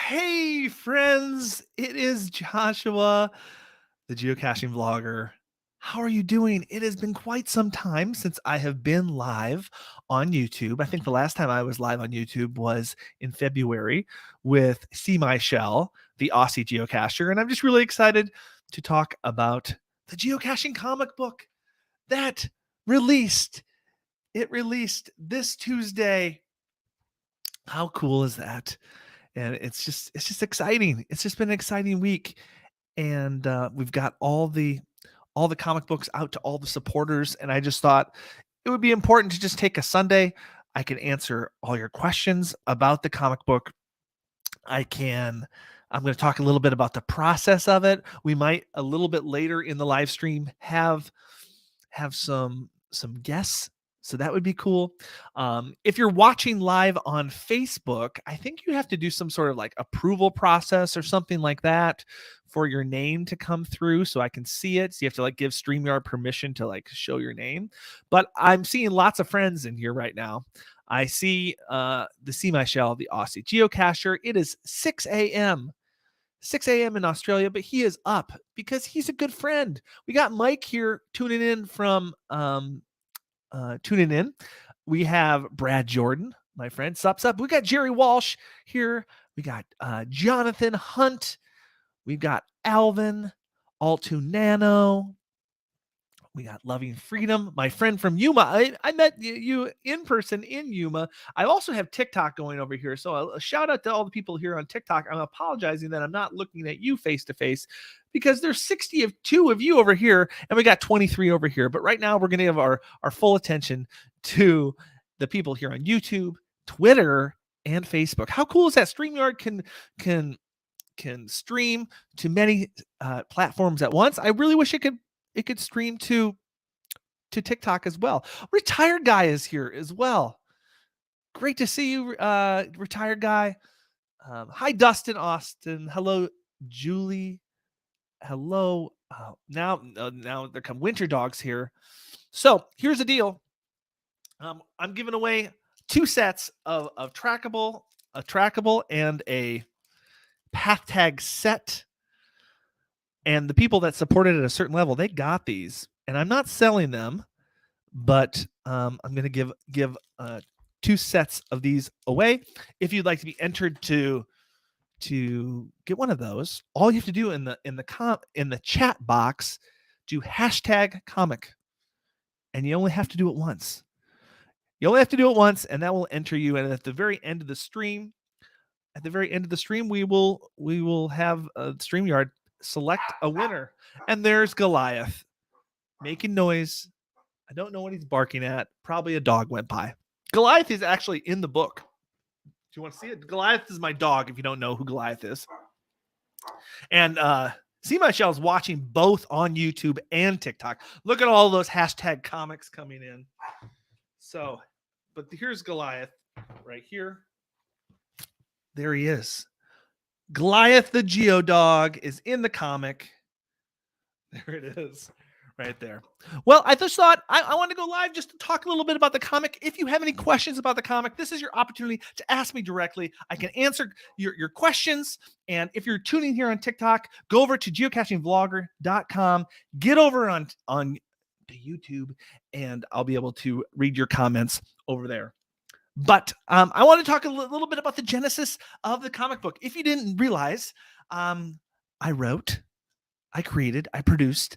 Hey, friends, it is Joshua, the geocaching vlogger. How are you doing? It has been quite some time since I have been live on YouTube. I think the last time I was live on YouTube was in February with See My Shell, the Aussie geocacher. And I'm just really excited to talk about the geocaching comic book that released. It released this Tuesday. How cool is that? And it's just exciting. It's just been an exciting week, and we've got all the comic books out to all the supporters. And I just thought it would be important to just take a Sunday. I can answer all your questions about the comic book. I'm going to talk a little bit about the process of it. We might a little bit later in the live stream have some guests, so that would be cool. If you're watching live on Facebook, I think you have to do some sort of like approval process or something like that for your name to come through so I can see it. So you have to like give StreamYard permission to like show your name. But I'm seeing lots of friends in here right now. I see the See My Shell, the Aussie geocacher. It is 6 a.m. 6 a.m. in Australia, but he is up because he's a good friend. We got Mike here tuning in from tuning in. We have Brad Jordan, my friend. Sup. We got Jerry Walsh here. We got Jonathan Hunt. We've got Alvin, All2 Nano. We got Loving Freedom, my friend from Yuma. I met you in person in Yuma. I also have TikTok going over here. So a shout out to all the people here on TikTok. I'm apologizing that I'm not looking at you face to face because there's 62 of you over here and we got 23 over here. But right now we're going to give our full attention to the people here on YouTube, Twitter, and Facebook. How cool is that? StreamYard can stream to many platforms at once. I really wish it could stream to TikTok as well. Retired Guy is here as well. Great to see you, Retired Guy. Hi, Dustin Austin. Hello, Julie. Hello. Now there come Winter Dogs here. So here's the deal. I'm giving away 2 sets of trackable, a trackable and a path tag set. And the people that supported at a certain level, they got these. And I'm not selling them, but I'm going to give 2 sets of these away. If you'd like to be entered to get one of those, all you have to do in the chat box, do #comic, and you only have to do it once. You only have to do it once, and that will enter you. And at the very end of the stream, we will have StreamYard select a winner. And there's Goliath making noise. I don't know what he's barking at. Probably a dog went by. Goliath is actually in the book. Do you want to see it? Goliath is my dog, if you don't know who Goliath is. And See My Shell is watching both on YouTube and TikTok. Look at all those #comics coming in. So, but here's Goliath right here. There he is. Goliath the Geodog is in the comic. There it is. Right there. Well, I just thought I want to go live just to talk a little bit about the comic. If you have any questions about the comic, this is your opportunity to ask me directly. I can answer your questions. And if you're tuning here on TikTok, go over to geocachingvlogger.com, get over on to YouTube, and I'll be able to read your comments over there. But I want to talk a little bit about the genesis of the comic book. If you didn't realize, I wrote, I created, I produced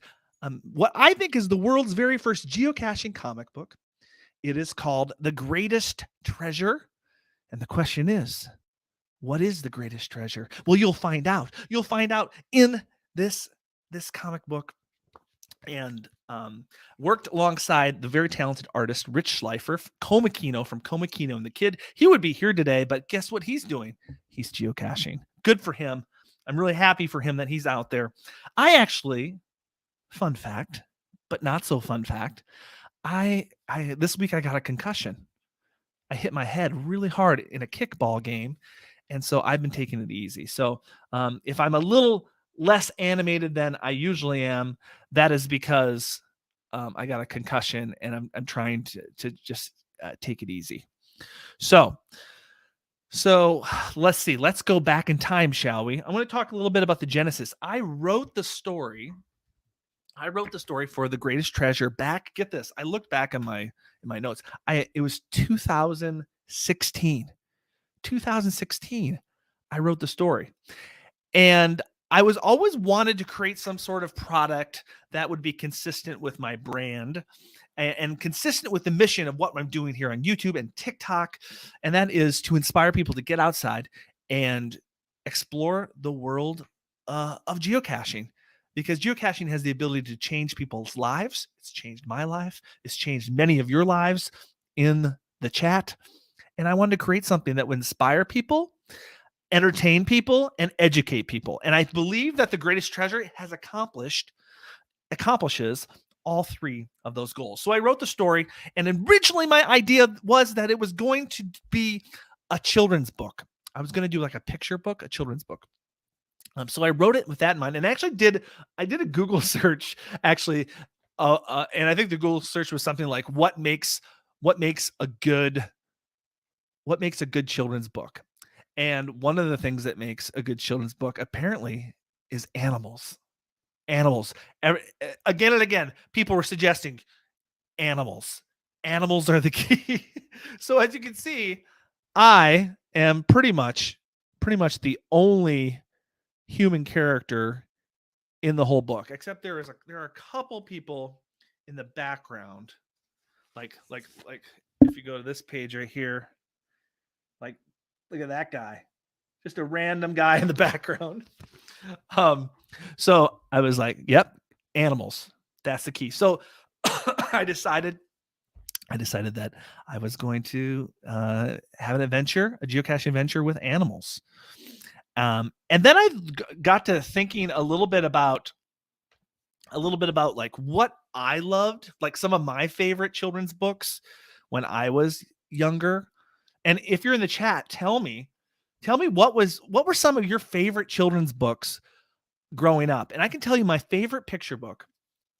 what I think is the world's very first geocaching comic book. It is called The Greatest Treasure. And the question is, what is the greatest treasure? Well, you'll find out. You'll find out in this comic book. And worked alongside the very talented artist Rich Schleifer, Komakino from Komakino and the Kid. He would be here today, but guess what he's doing? He's geocaching. Good for him. I'm really happy for him that he's out there. I actually, fun fact, but not so fun fact, I this week I got a concussion. I hit my head really hard in a kickball game, and so I've been taking it easy. So if I'm a little less animated than I usually am, that is because I got a concussion and I'm trying to just take it easy. So So let's see. Let's go back in time, shall we? I want to talk a little bit about the genesis. I wrote the story for The Greatest Treasure back. Get this. I looked back in my notes. It was 2016. 2016. I wrote the story. And I was always wanted to create some sort of product that would be consistent with my brand and consistent with the mission of what I'm doing here on YouTube and TikTok. And that is to inspire people to get outside and explore the world of geocaching, because geocaching has the ability to change people's lives. It's changed my life. It's changed many of your lives in the chat. And I wanted to create something that would inspire people, entertain people, and educate people. And I believe that The Greatest Treasure accomplishes all three of those goals. So I wrote the story, and originally my idea was that it was going to be a children's book. I was going to do like a picture book, a children's book. So I wrote it with that in mind, and actually I did a Google search actually, and I think the Google search was something like what makes a good children's book. And one of the things that makes a good children's book apparently is animals. Animals. Again and again, people were suggesting animals. Animals are the key. So as you can see, I am pretty much the only human character in the whole book, except there are a couple people in the background, like if you go to this page right here, like look at that guy, just a random guy in the background. So I was like, yep, animals. That's the key. So I decided that I was going to have a geocaching adventure with animals. And then I got to thinking a little bit about like what I loved, like some of my favorite children's books when I was younger. And if you're in the chat, tell me what were some of your favorite children's books growing up. And I can tell you my favorite picture book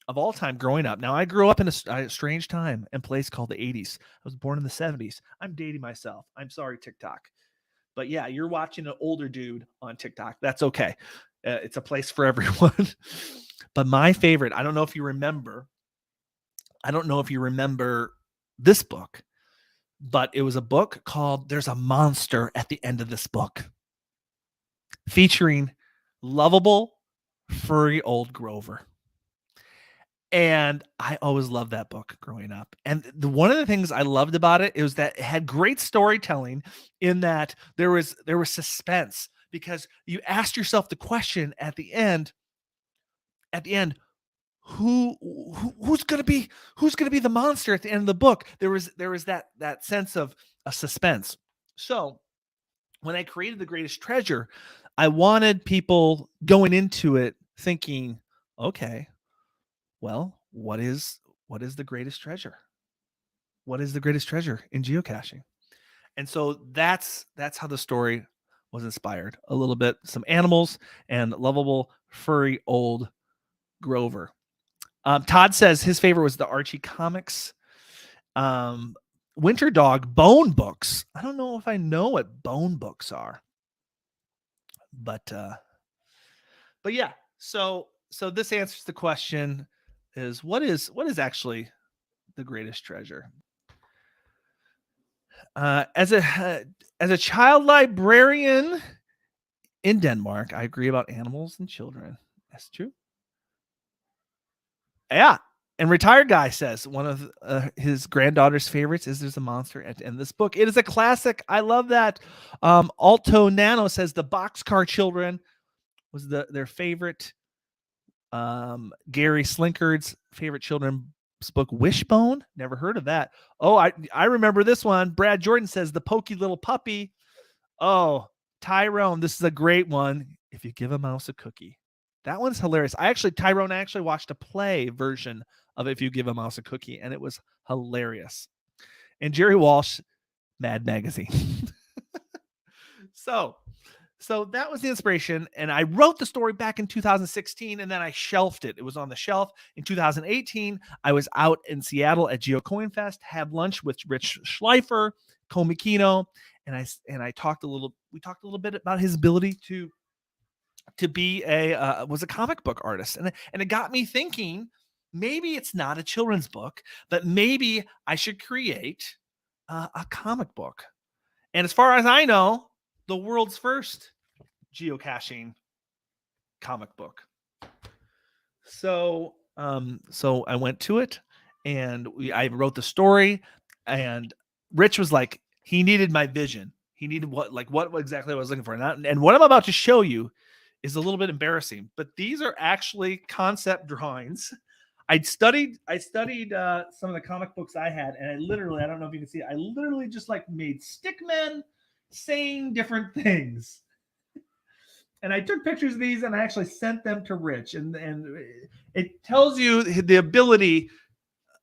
of all time growing up. Now, I grew up in a strange time and place called the 80s. I was born in the 70s. I'm dating myself. I'm sorry, TikTok. But yeah, you're watching an older dude on TikTok. That's okay. It's a place for everyone. But my favorite, I don't know if you remember this book, but it was a book called There's a Monster at the End of This Book, featuring lovable, furry old Grover. And I always loved that book growing up. And one of the things I loved about it was that it had great storytelling, in that there was suspense, because you asked yourself the question at the end, who's going to be the monster at the end of the book. There was that sense of a suspense. So when I created The Greatest Treasure, I wanted people going into it thinking, okay, well, what is the greatest treasure? What is the greatest treasure in geocaching? And so that's how the story was inspired. A little bit, some animals and lovable, furry old Grover. Todd says his favorite was the Archie comics. Winter Dog bone books. I don't know if I know what bone books are, but yeah. So this answers the question: is what is actually the greatest treasure? As a child librarian in Denmark, I agree about animals and children. That's true. Yeah. And Retired Guy says one of his granddaughter's favorites is There's a Monster at the End of This Book. It is a classic. I love that. Alto Nano says the Boxcar Children was their favorite. Gary Slinkard's favorite children's book, Wishbone. Never heard of that. Oh, I remember this one. Brad Jordan says the Pokey Little Puppy. Oh, Tyrone, this is a great one. If you give a mouse a cookie. That one's hilarious. Tyrone, I actually watched a play version of If You Give a Mouse a Cookie, and it was hilarious. And Jerry Walsh, Mad Magazine. So that was the inspiration, and I wrote the story back in 2016, and then I shelved it. It was on the shelf. In 2018, I was out in Seattle at GeoCoin Fest, had lunch with Rich Schleifer, Komikino, and we talked a little bit about his ability to be was a comic book artist, and it got me thinking, maybe it's not a children's book, but maybe I should create a comic book. And as far as I know, the world's first geocaching comic book. So I went to it, and I wrote the story, and Rich was like, he needed my vision. He needed what exactly I was looking for. And what I'm about to show you is a little bit embarrassing, but these are actually concept drawings. I studied some of the comic books I had, and I don't know if you can see it, I literally just like made stick men saying different things. And I took pictures of these, and I actually sent them to Rich, and it tells you the ability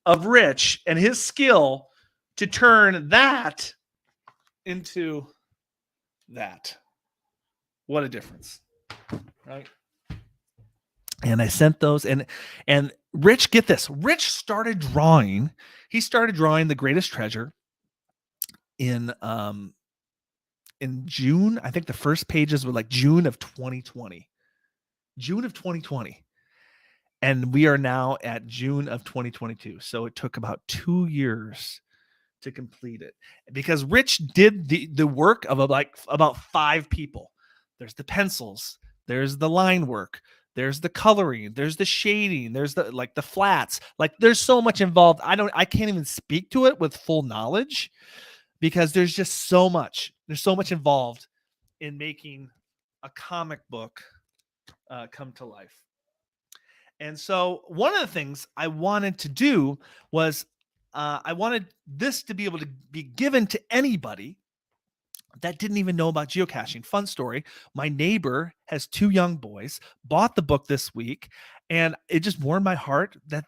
of Rich and his skill to turn that into that. What a difference, right? And I sent those, and Rich, get this, Rich started drawing. He started drawing The Greatest Treasure in June. I think the first pages were like June of 2020. And we are now at June of 2022. So it took about 2 years to complete it, because Rich did the work of about 5 people. There's the pencils, there's the line work, there's the coloring, there's the shading, there's the flats. Like, there's so much involved. I can't even speak to it with full knowledge, because there's just so much. There's so much involved in making a comic book come to life. And so one of the things I wanted to do was I wanted this to be able to be given to anybody that didn't even know about geocaching. Fun story. My neighbor has 2 young boys, bought the book this week, and it just warmed my heart that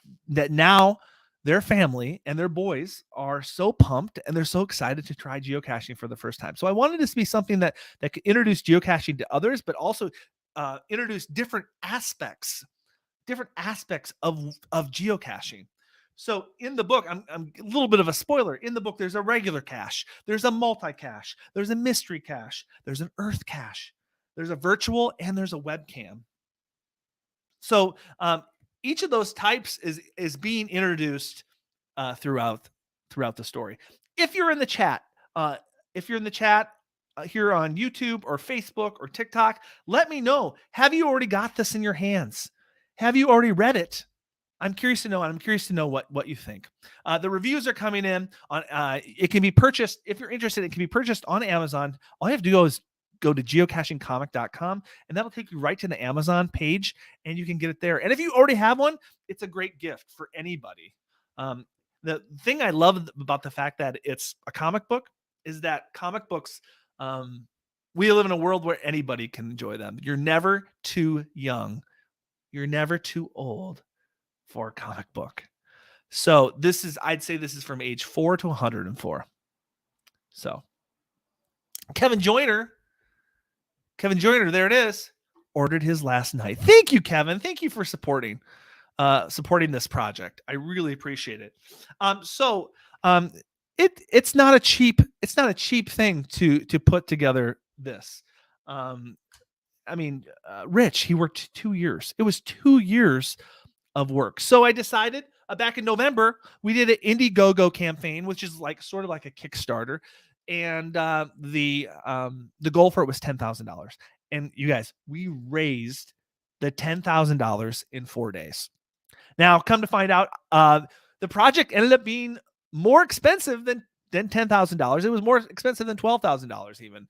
now their family and their boys are so pumped, and they're so excited to try geocaching for the first time. So I wanted this to be something that could introduce geocaching to others, but also introduce different aspects of geocaching. So in the book, I'm a little bit of a spoiler. In the book, there's a regular cache, there's a multi-cache, there's a mystery cache, there's an earth cache, there's a virtual, and there's a webcam. So each of those types is being introduced throughout the story. If you're in the chat, here on YouTube or Facebook or TikTok, let me know. Have you already got this in your hands? Have you already read it? I'm curious to know, and I'm curious to know what you think. The reviews are coming in on. It can be purchased if you're interested. It can be purchased on Amazon. All you have to do is go to geocachingcomic.com, and that'll take you right to the Amazon page, and you can get it there. And if you already have one, it's a great gift for anybody. The thing I love about the fact that it's a comic book is that comic books. We live in a world where anybody can enjoy them. You're never too young. You're never too old for a comic book. So I'd say this is from age 4 to 104. So Kevin Joyner, there it is, ordered his last night. Thank you, Kevin. Thank you for supporting this project. I really appreciate it. It's not a cheap thing to put together this. Rich, he worked 2 years. It was 2 years of work. So I decided back in November, we did an Indiegogo campaign, which is sort of like a Kickstarter. And the goal for it was $10,000. And you guys, we raised the $10,000 in 4 days. Now, come to find out, the project ended up being more expensive than $10,000. It was more expensive than $12,000 even.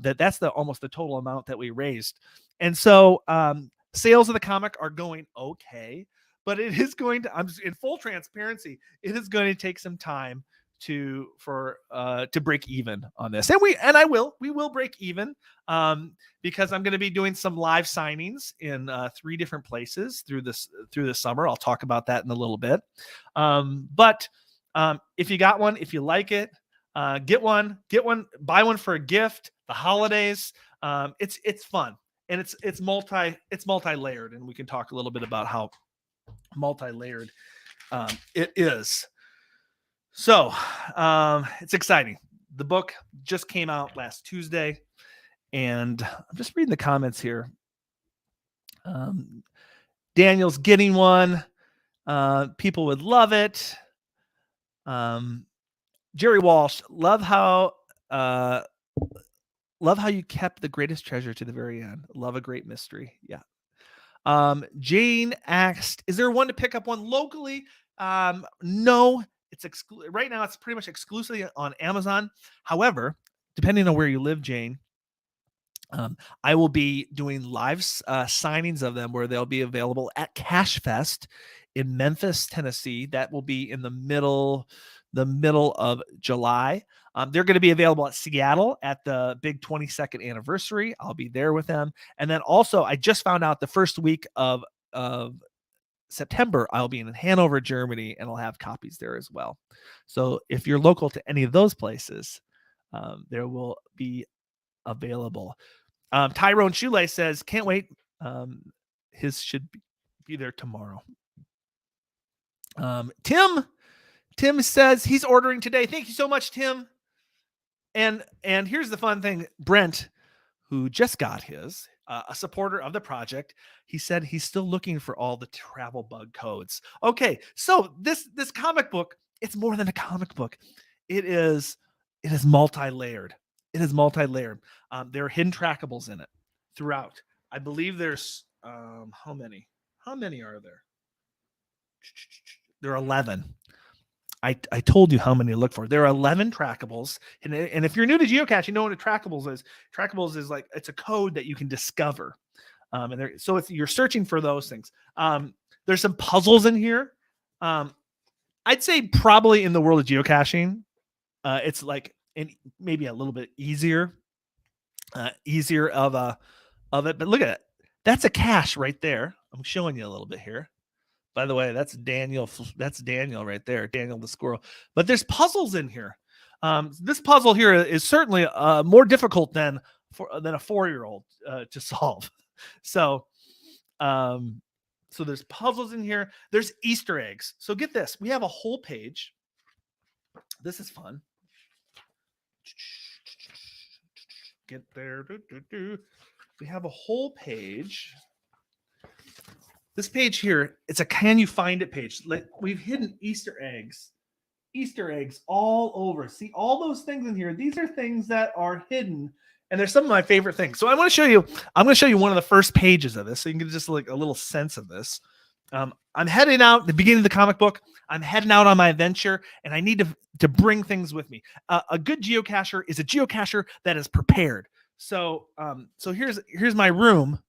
That's almost the total amount that we raised. And so sales of the comic are going okay, but it is going to, I'm in full transparency, it is going to take some time to break even on this. And we will break even because I'm going to be doing some live signings in 3 different places through the summer. I'll talk about that in a little bit. But if you got one, if you like it, get one, buy one for a gift, the holidays. It's fun, and it's multi-layered, and we can talk a little bit about how multi-layered it is. So it's exciting. The book just came out last Tuesday, and I'm just reading the comments here. Daniel's getting one. People would love it. Jerry Walsh, love how you kept the greatest treasure to the very end. Love a great mystery. Yeah. Jane asked, is there one to pick up one locally? No, it's right now. It's pretty much exclusively on Amazon. However, depending on where you live, Jane, I will be doing live signings of them where they'll be available at Cache Fest in Memphis, Tennessee. That will be in the middle of July. They're going to be available at Seattle at the big 22nd anniversary. I'll be there with them. And then also, I just found out the first week of September, I'll be in Hanover, Germany, and I'll have copies there as well. So if you're local to any of those places, there will be available. Tyrone Shuley says, can't wait. His should be there tomorrow. Tim says he's ordering today. Thank you so much, Tim. And here's the fun thing. Brent, who just got his, a supporter of the project, he said he's still looking for all the travel bug codes. Okay, so this comic book, it's more than a comic book. It is multi-layered. It is multi-layered. There are hidden trackables in it throughout. I believe there's how many? How many are there? There are 11. I told you how many to look for. There are 11 trackables. And if you're new to geocaching, you know what a trackables is. Trackables is like, it's a code that you can discover. So if you're searching for those things, there's some puzzles in here. I'd say probably in the world of geocaching, it's like maybe a little bit easier of it. But look at it. That's a cache right there. I'm showing you a little bit here. By the way, that's Daniel. That's Daniel right there, Daniel the squirrel. But there's puzzles in here. This puzzle here is certainly more difficult than a 4-year-old to solve. So there's puzzles in here. There's Easter eggs. So get this. We have a whole page. This is fun. Get there. We have a whole page. This page here, it's a can you find it page. Like, we've hidden Easter eggs all over. See all those things in here. These are things that are hidden, and they're some of my favorite things. So I'm going to show you one of the first pages of this, so you can get just like a little sense of this. I'm heading out at the beginning of the comic book. I'm heading out on my adventure, and I need to bring things with me. A good geocacher is a geocacher that is prepared. So here's my room.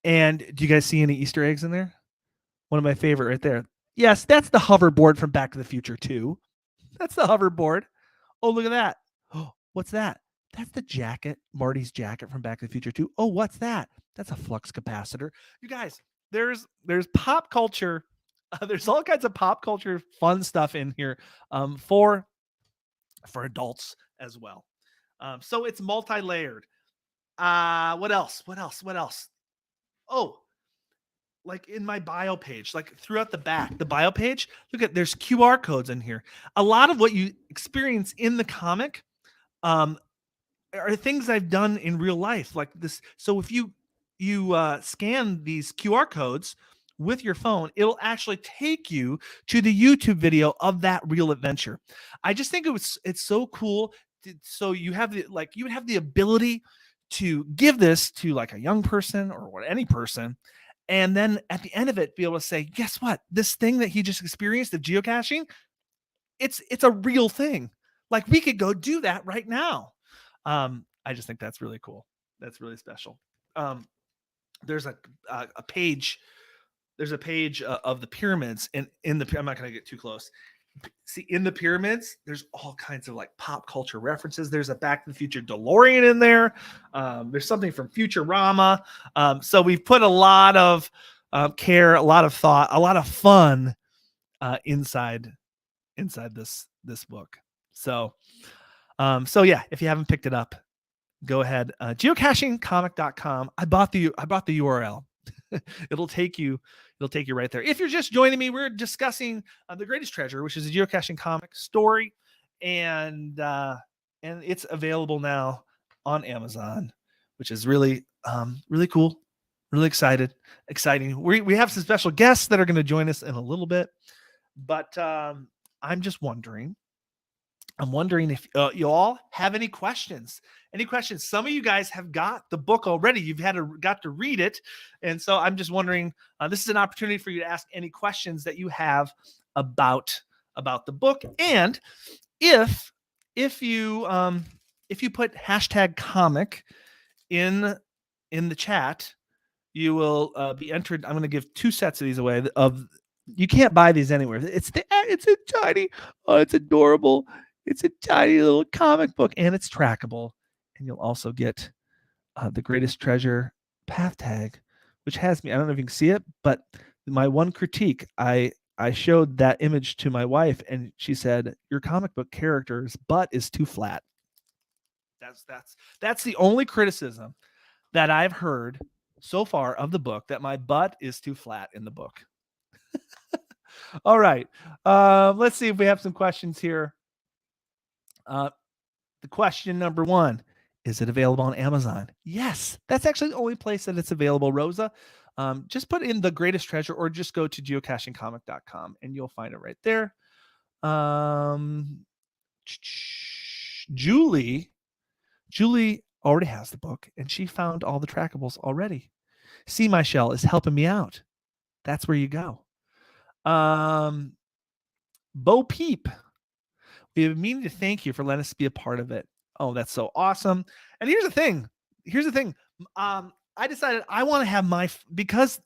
And do you guys see any Easter eggs in there? One of my favorite right there. Yes, that's the hoverboard from Back to the Future 2. That's the hoverboard. Oh, look at that. Oh, what's that? That's the jacket, Marty's jacket from Back to the Future 2. Oh, what's that? That's a flux capacitor. You guys, there's pop culture. There's all kinds of pop culture fun stuff in here for adults as well. So it's multi-layered. What else? Oh, like in my bio page, like throughout the back, the bio page, look at, there's QR codes in here. A lot of what you experience in the comic are things I've done in real life, like this. So if you scan these QR codes with your phone, it'll actually take you to the YouTube video of that real adventure. I just think it's so cool. So you have you would have the ability to give this to like a young person or any person, and then at the end of it be able to say, guess what, this thing that he just experienced of geocaching, it's a real thing. Like, we could go do that right now. I just think that's really cool. That's really special. There's a page of the pyramids, and I'm not going to get too close. See, in the pyramids, there's all kinds of like pop culture references. There's a Back to the Future DeLorean in there. There's something from Futurama. So we've put a lot of care, a lot of thought, a lot of fun inside this book. So yeah, if you haven't picked it up, go ahead. Geocachingcomic.com. I bought the URL. It'll take you right there. If you're just joining me, we're discussing The Greatest Treasure, which is a geocaching comic story. And and it's available now on Amazon, which is really really cool. Really exciting. We have some special guests that are going to join us in a little bit, but I'm just wondering. I'm wondering if you all have any questions. Any questions? Some of you guys have got the book already. You've got to read it, and so I'm just wondering. This is an opportunity for you to ask any questions that you have about the book. And if you put hashtag comic in the chat, you will be entered. I'm going to give 2 sets of these away. You can't buy these anywhere. It's a tiny. Oh, it's adorable. It's a tiny little comic book, and it's trackable. And you'll also get the Greatest Treasure path tag, which has me. I don't know if you can see it, but my one critique, I showed that image to my wife, and she said, "Your comic book character's butt is too flat." That's the only criticism that I've heard so far of the book, that my butt is too flat in the book. All right. Let's see if we have some questions here. The question number 1, is it available on Amazon? Yes, that's actually the only place that it's available, Rosa. Just put in The Greatest Treasure, or just go to geocachingcomic.com and you'll find it right there. Julie already has the book, and she found all the trackables already. See My Shell is helping me out. That's where you go. Bo Peep, we have meaning to thank you for letting us be a part of it. Oh, that's so awesome. And here's the thing. I decided I want to have because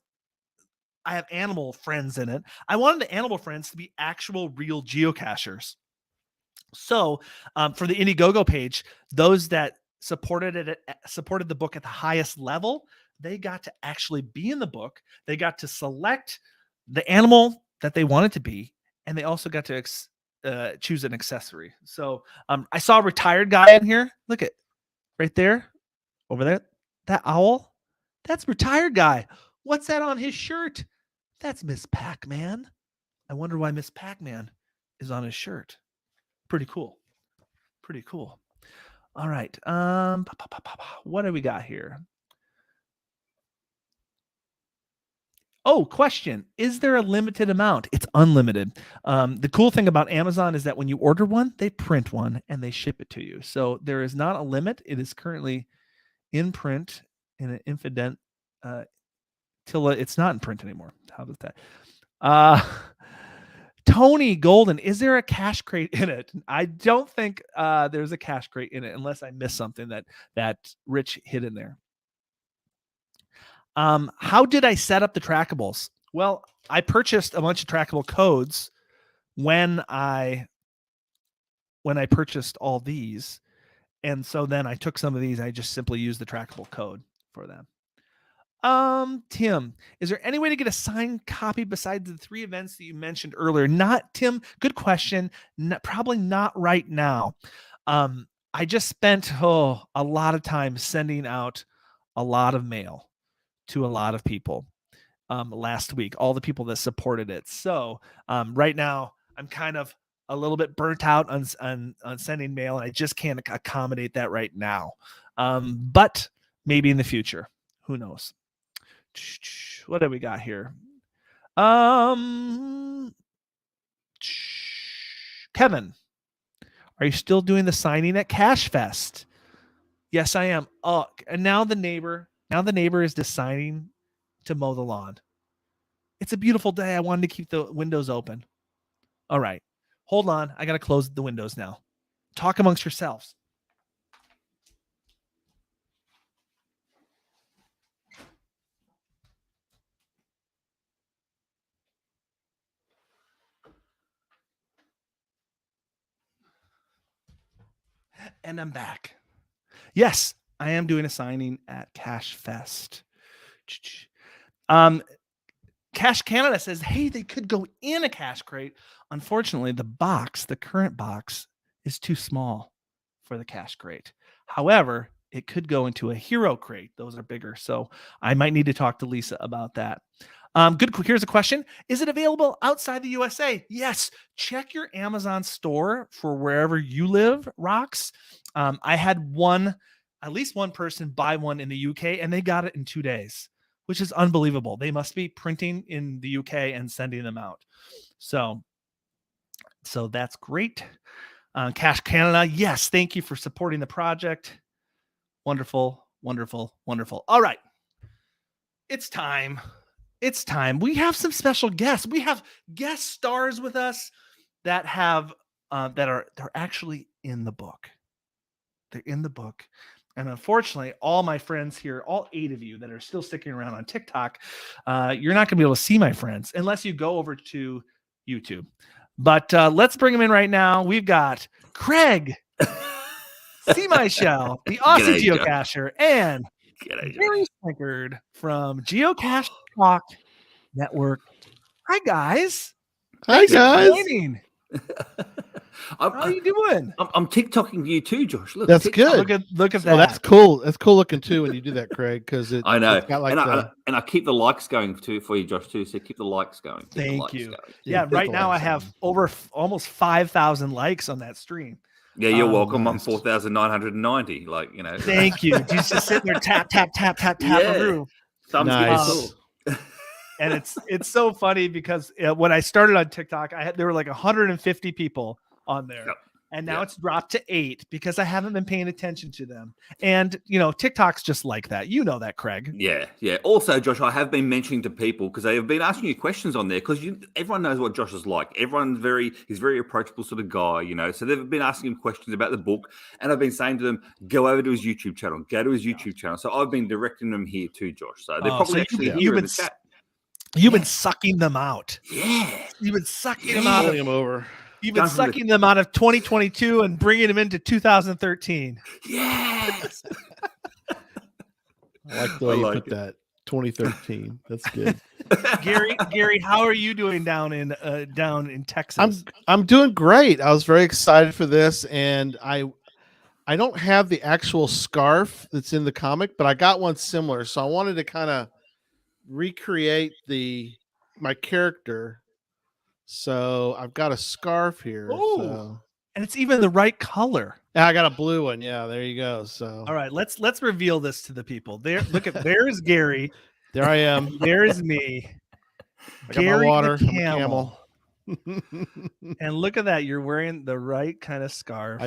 I have animal friends in it. I wanted the animal friends to be actual real geocachers. So for the Indiegogo page, those that supported the book at the highest level, they got to actually be in the book. They got to select the animal that they wanted to be, and they also got to choose an accessory. So I saw a retired guy in here. Look at right there, over there, that owl. That's retired guy. What's that on his shirt? That's Miss Pac-Man. I wonder why Miss Pac-Man is on his shirt. Pretty cool. All right. What do we got here? Oh, question. Is there a limited amount? It's unlimited. The cool thing about Amazon is that when you order one, they print one and they ship it to you. So there is not a limit. It is currently in print in an infident till it's not in print anymore. How about that? Tony Golden, is there a cache crate in it? I don't think there's a cache crate in it, unless I missed something that Rich hid in there. How did I set up the trackables? Well, I purchased a bunch of trackable codes when I purchased all these. And so then I took some of these, I just simply used the trackable code for them. Tim, is there any way to get a signed copy besides the 3 events that you mentioned earlier? Not Tim. Good question. Probably not right now. I just spent a lot of time sending out a lot of mail to a lot of people last week, all the people that supported it. So right now I'm kind of a little bit burnt out on sending mail, and I just can't accommodate that right now. But maybe in the future, who knows? What do we got here? Kevin, are you still doing the signing at Cache Fest? Yes, I am. Oh, and now the neighbor is deciding to mow the lawn. It's a beautiful day. I wanted to keep the windows open. All right. Hold on. I got to close the windows now. Talk amongst yourselves. And I'm back. Yes, I am doing a signing at Cache Fest. Cache Canada says, hey, they could go in a cache crate. Unfortunately, the current box is too small for the cache crate. However, it could go into a hero crate. Those are bigger. So I might need to talk to Lisa about that. Here's a question. Is it available outside the USA? Yes. Check your Amazon store for wherever you live, Rocks. I had at least one person buy one in the UK, and they got it in 2 days, which is unbelievable. They must be printing in the UK and sending them out. So that's great. Cash Canada, yes, thank you for supporting the project. Wonderful, wonderful, wonderful. All right. It's time. We have some special guests. We have guest stars with us that they're actually in the book. They're in the book. And unfortunately, all my friends here, all 8 of you that are still sticking around on TikTok, you're not going to be able to see my friends unless you go over to YouTube. But let's bring them in right now. We've got Craig, See My Shell, the Aussie Geocacher, and Gary Slinkard from Geocache Talk Network. Hi, guys. Hi, guys. How are you doing? I'm TikToking you too, Josh. Look, that's good. Look at that. Well, that's cool. That's cool looking too when you do that, Craig. Because I know. It's got like and I keep the likes going too for you, Josh. Too. So keep the likes going. Thank you. Yeah, right now I have over almost 5,000 likes on that stream. Yeah, you're welcome. I'm 4,990. Like, you know. Thank you. Just sitting there tap through. Thumbs nice. And it's so funny because when I started on TikTok, there were like 150 people on there. Yep. And now it's dropped to 8 because I haven't been paying attention to them. And, TikTok's just like that. You know that, Craig. Yeah. Also, Josh, I have been mentioning to people because they have been asking you questions on there because everyone knows what Josh is like. He's very approachable sort of guy, So they've been asking him questions about the book. And I've been saying to them, go over to his YouTube channel. Go to his YouTube channel. So I've been directing them here too, Josh. So they're probably actually here in the chat. You've been sucking them out. Yeah. You've been sucking them out. Them over. You've been sucking them out of 2022 and bringing them into 2013. Yes. I like the way you put that. 2013. That's good. Gary, how are you doing down in Texas? I'm doing great. I was very excited for this, and I don't have the actual scarf that's in the comic, but I got one similar. So I wanted to kind of recreate my character. So I've got a scarf here. So. And it's even the right color. Yeah, I got a blue one. Yeah, there you go. So all right, let's reveal this to the people. There's Gary. There I am. There's me. I got my water. I'm a camel. And look at that. You're wearing the right kind of scarf.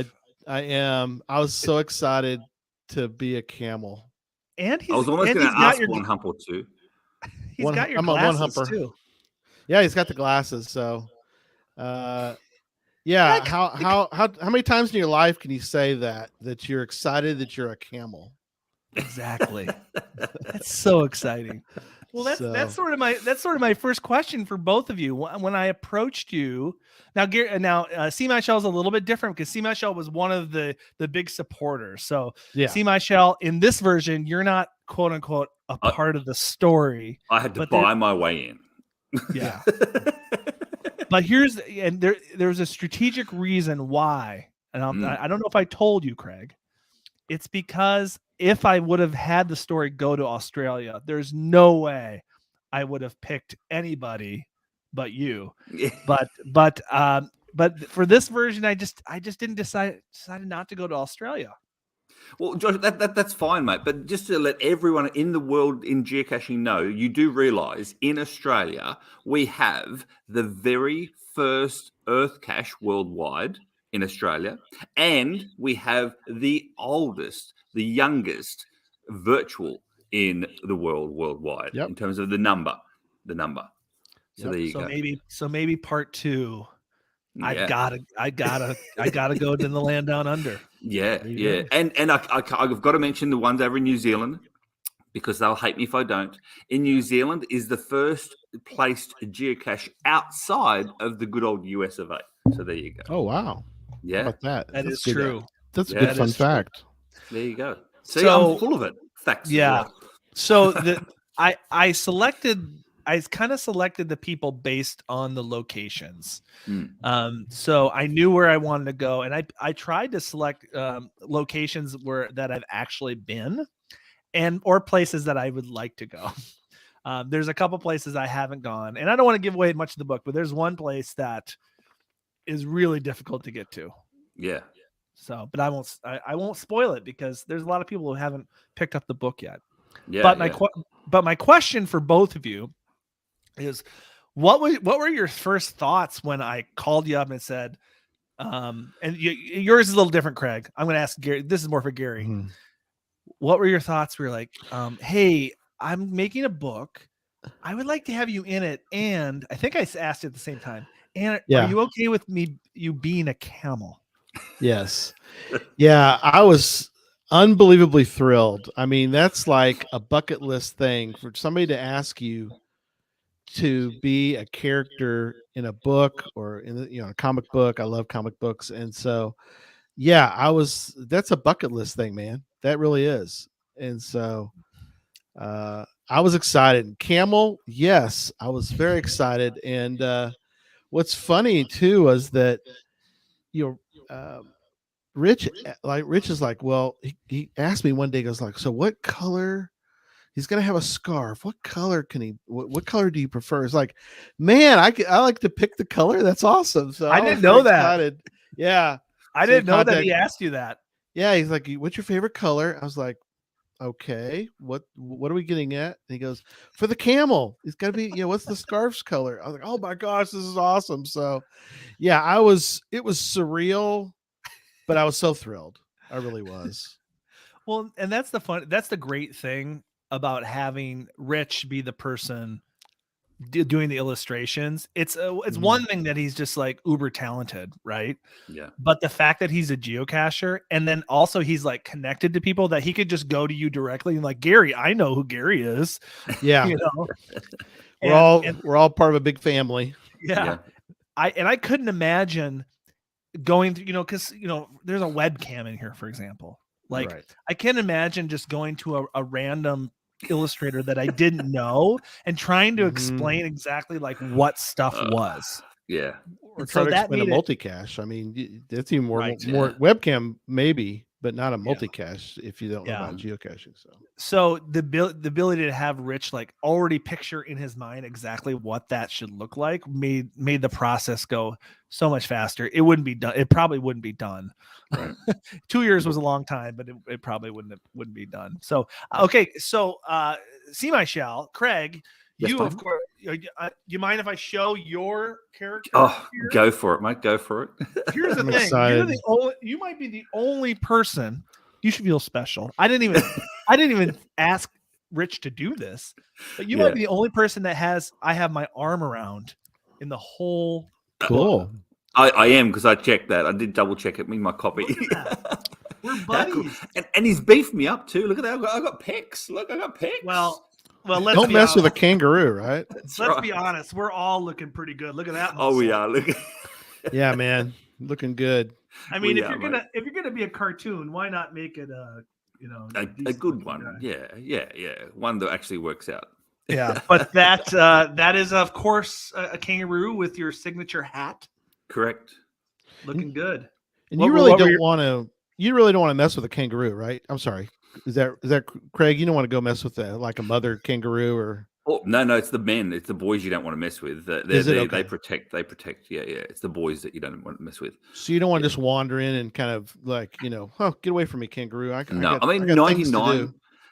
I am. I was so excited to be a camel. And I was almost going to ask one hump or two. He's got your glasses one humper too. Yeah, he's got the glasses. So, yeah. How many times in your life can you say that you're excited that you're a camel? Exactly. That's so exciting. Well, that's sort of my first question for both of you. When I approached you, See My Shell is a little bit different because See My Shell was one of the big supporters. So yeah. See My Shell in this version, you're not quote unquote a part of the story. I had to buy my way in. Yeah. But there's a strategic reason why. And I don't know if I told you, Craig. It's because if I would have had the story go to Australia, there's no way I would have picked anybody but you. But for this version, I just decided not to go to Australia. Well, Josh, that's fine, mate. But just to let everyone in the world in geocaching know, you do realize in Australia, we have the very first Earth cache worldwide in Australia. And we have the oldest, the youngest virtual in the world worldwide in terms of the number. So there you go. Maybe part 2. I gotta go to the land down under. Yeah. And I've got to mention the ones over in New Zealand because they'll hate me if I don't. In New Zealand is the first placed geocache outside of the good old US of A. So there you go. Oh wow. Yeah. How about that? That is true. That's a good fun fact. There you go. See, I'm full of it. Facts. Yeah. So I kind of selected the people based on the locations. So I knew where I wanted to go, and I tried to select locations that I've actually been, or places that I would like to go. There's a couple places I haven't gone, and I don't want to give away much of the book, but there's one place that is really difficult to get to. Yeah. So, but I won't spoil it because there's a lot of people who haven't picked up the book yet. Yeah. But my question for both of you is, what were your first thoughts when I called you up and said, yours is a little different, Craig. I'm going to ask Gary. This is more for Gary. Mhm. What were your thoughts? We were like, hey, I'm making a book. I would like to have you in it. And I think I asked it at the same time. And Yeah. are you okay with you being a camel? Yes. Yeah, I was unbelievably thrilled. I mean, that's like a bucket list thing for somebody to ask you to be a character in a book or in a comic book. I love comic books. And so, yeah, that's a bucket list thing, man. That really is. And so, I was excited. Camel, yes, I was very excited. And what's funny too was that Rich is like, well, he asked me one day, he goes like, so what color? He's gonna have a scarf. What color can he? What color do you prefer? It's like, man, I like to pick the color. That's awesome. So I didn't know that. Excited. Yeah, I didn't know that he asked you that. Yeah, he's like, what's your favorite color? I was like, okay, what are we getting at? And he goes, for the camel, it's got to be, what's the scarf's color? I was like, oh my gosh, this is awesome. So yeah, it was surreal, but I was so thrilled. I really was. Well, and that's the great thing about having Rich be the person doing the illustrations. It's one thing that he's just like uber talented, right? Yeah. But the fact that he's a geocacher, and then also he's like connected to people that he could just go to you directly and like, Gary, I know who Gary is. Yeah. We're all part of a big family. Yeah. I couldn't imagine going through, because there's a webcam in here, for example. Like, right. I can't imagine just going to a random illustrator that I didn't know and trying to explain exactly like what stuff was. Yeah. Or try to explain a multicache. I mean, that's even more webcam maybe, but not a multicache if you don't know about geocaching. So the ability to have Rich like already picture in his mind exactly what that should look like made the process go so much faster. It wouldn't be done. It probably wouldn't be done. Right. 2 years was a long time, but it probably wouldn't be done. So okay, so see my shell, Craig. Yes, you, of course, you mind if I show your character? Oh, here? Go for it, mate. Go for it. Here's the thing. You might be the only person. You should feel special. I didn't even ask Rich to do this, but you might be the only person that I have my arm around in the whole. Cool. I am, because I checked that. I did double check it with my copy. We're buddies. Cool. And he's beefed me up too. Look at that. I got pecs. Look, I got pecs. Well, don't mess with a kangaroo, right? Let's be honest. We're all looking pretty good. Look at that. Oh, we are. Look. Yeah, man, looking good. I mean, if you're gonna be a cartoon, why not make it a good one? Guy. Yeah. One that actually works out. Yeah, but that is of course a kangaroo with your signature hat. Correct. Looking good. And you really don't want to mess with a kangaroo, right? I'm sorry. Is that Craig? You don't want to go mess with like a mother kangaroo or? Oh no, it's the men, it's the boys you don't want to mess with. They protect. Yeah. It's the boys that you don't want to mess with. So you don't want to just wander in and kind of like get away from me, kangaroo. I mean,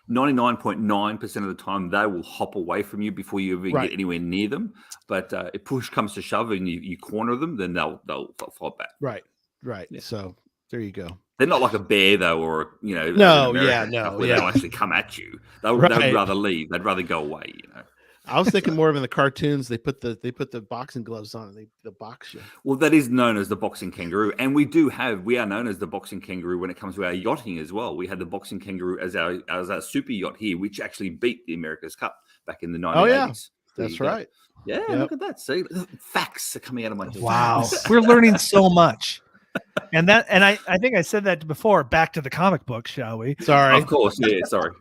99.9% of the time they will hop away from you before you even get anywhere near them. But if push comes to shove and you corner them, then they'll fight back. Right. Yeah. So there you go. They're not like a bear though, or no. They'll actually come at you. They'd rather leave. They'd rather go away. I was thinking more of in the cartoons. They put the boxing gloves on and they box you. Well, that is known as the boxing kangaroo, and we are known as the boxing kangaroo when it comes to our yachting as well. We had the boxing kangaroo as our super yacht here, which actually beat the America's Cup back in the 1980s. Oh yeah, that's right. Yeah, look at that. See, facts are coming out of my head. Wow, we're learning so much. And I think I said that before. Back to the comic book, shall we? Sorry, of course. Yeah, sorry.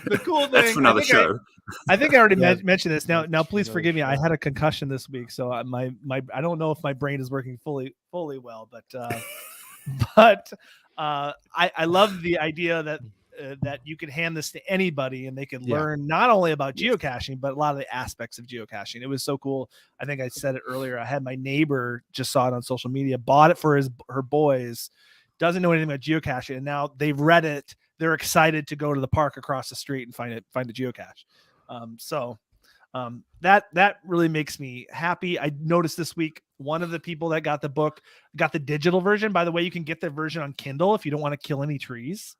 The cool thing. That's for another show. I think I already mentioned this. Now, please forgive me. I had a concussion this week, so my I don't know if my brain is working fully well, but I love the idea that that you could hand this to anybody and they could Yeah. learn not only about geocaching, but a lot of the aspects of geocaching. It was so cool. I think I said it earlier. I had my neighbor just saw it on social media, bought it for her boys, doesn't know anything about geocaching, and now they've read it. They're excited to go to the park across the street and find a geocache. That really makes me happy. I noticed this week one of the people that got the book got the digital version. By the way, you can get the version on Kindle if you don't want to kill any trees.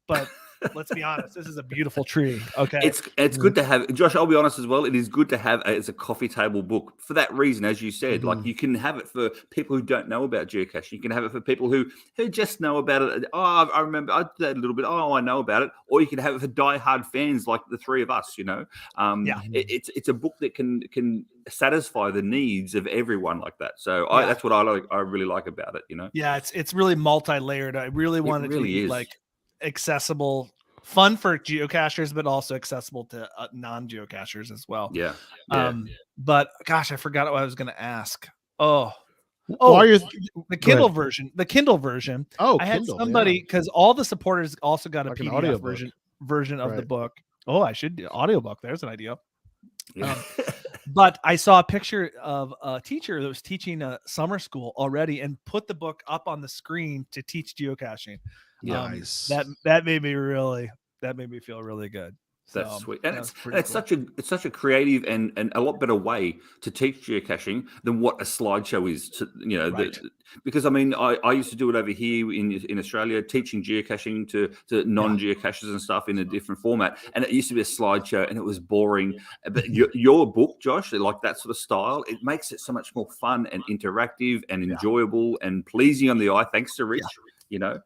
But let's be honest, this is a beautiful tree. Okay. It's good to have, Josh, I'll be honest as well. It is good to have as a coffee table book for that reason, as you said. Like, you can have it for people who don't know about geocaching. You can have it for people who just know about it. Oh, I remember I did that a little bit. Oh, I know about it. Or you can have it for diehard fans like the three of us, It's a book that can satisfy the needs of everyone like that. So that's what I really like about it, Yeah, it's really multi-layered. I really wanted to be like accessible, fun for geocachers, but also accessible to non-geocachers as well. Yeah. But gosh, I forgot what I was going to ask. The Kindle version. The Kindle version. Oh, I had Kindle, somebody, because all the supporters also got like a an PDF audiobook. version of the Right. book. Oh, I should do audiobook. There's an idea. Yeah. But I saw a picture of a teacher that was teaching a summer school already and put the book up on the screen to teach geocaching. Nice. That made me feel really good. That's sweet, and it's cool. such a creative and a lot better way to teach geocaching than what a slideshow is. Right. Because I mean, I used to do it over here in Australia, teaching geocaching to non-geocachers and stuff in a different format, and it used to be a slideshow, and it was boring. But your book, Josh, like that sort of style, it makes it so much more fun and interactive and enjoyable and pleasing on the eye. Thanks to Rich.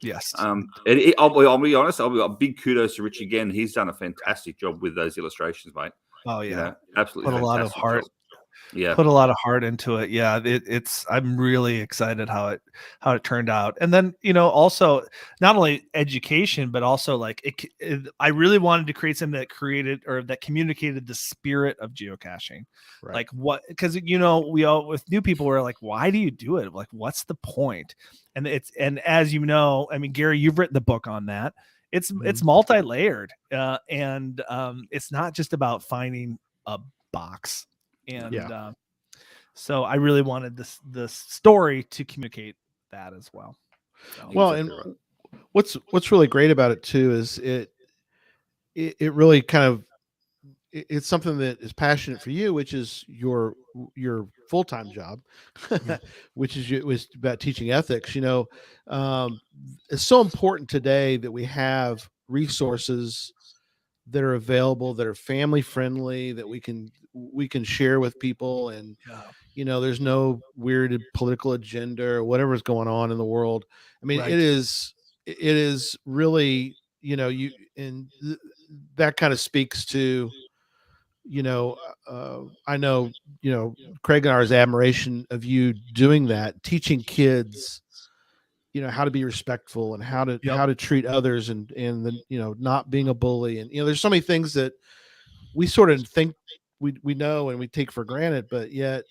Yes. I'll be honest. I'll be a big kudos to Rich again. He's done a fantastic job with those illustrations, mate. Oh yeah, absolutely. Put a lot of heart. Job. Yeah, put a lot of heart into it. Yeah, it's. I'm really excited how it turned out. And then also not only education, but also like I really wanted to create something that communicated the spirit of geocaching. Right. Like what? Because we all with new people we're like, why do you do it? Like, what's the point? And as you know, I mean, Gary, you've written the book on that. It's multi-layered, and it's not just about finding a box. And so I really wanted this story to communicate that as well. So, well, and what's really great about it too is it really kind of it's something that is passionate for you, which is your full-time job, which was about teaching ethics. It's so important today that we have resources that are available, that are family friendly, that we can share with people, and there's no weird political agenda or whatever's going on in the world. I mean, Right. it is really that kind of speaks to I know Craig and R's admiration of you doing that, teaching kids how to be respectful and how to treat others, and then not being a bully, and there's so many things that we sort of think we know and we take for granted, but yet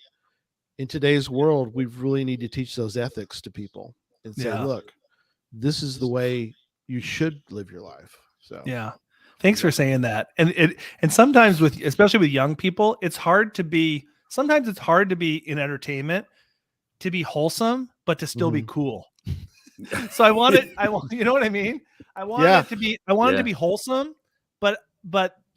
in today's world we really need to teach those ethics to people and say, look, this is the way you should live your life. So thanks for saying that. And sometimes especially with young people, sometimes it's hard to be in entertainment, to be wholesome, but to still be cool. So I want you know what I mean? I want it to be wholesome, but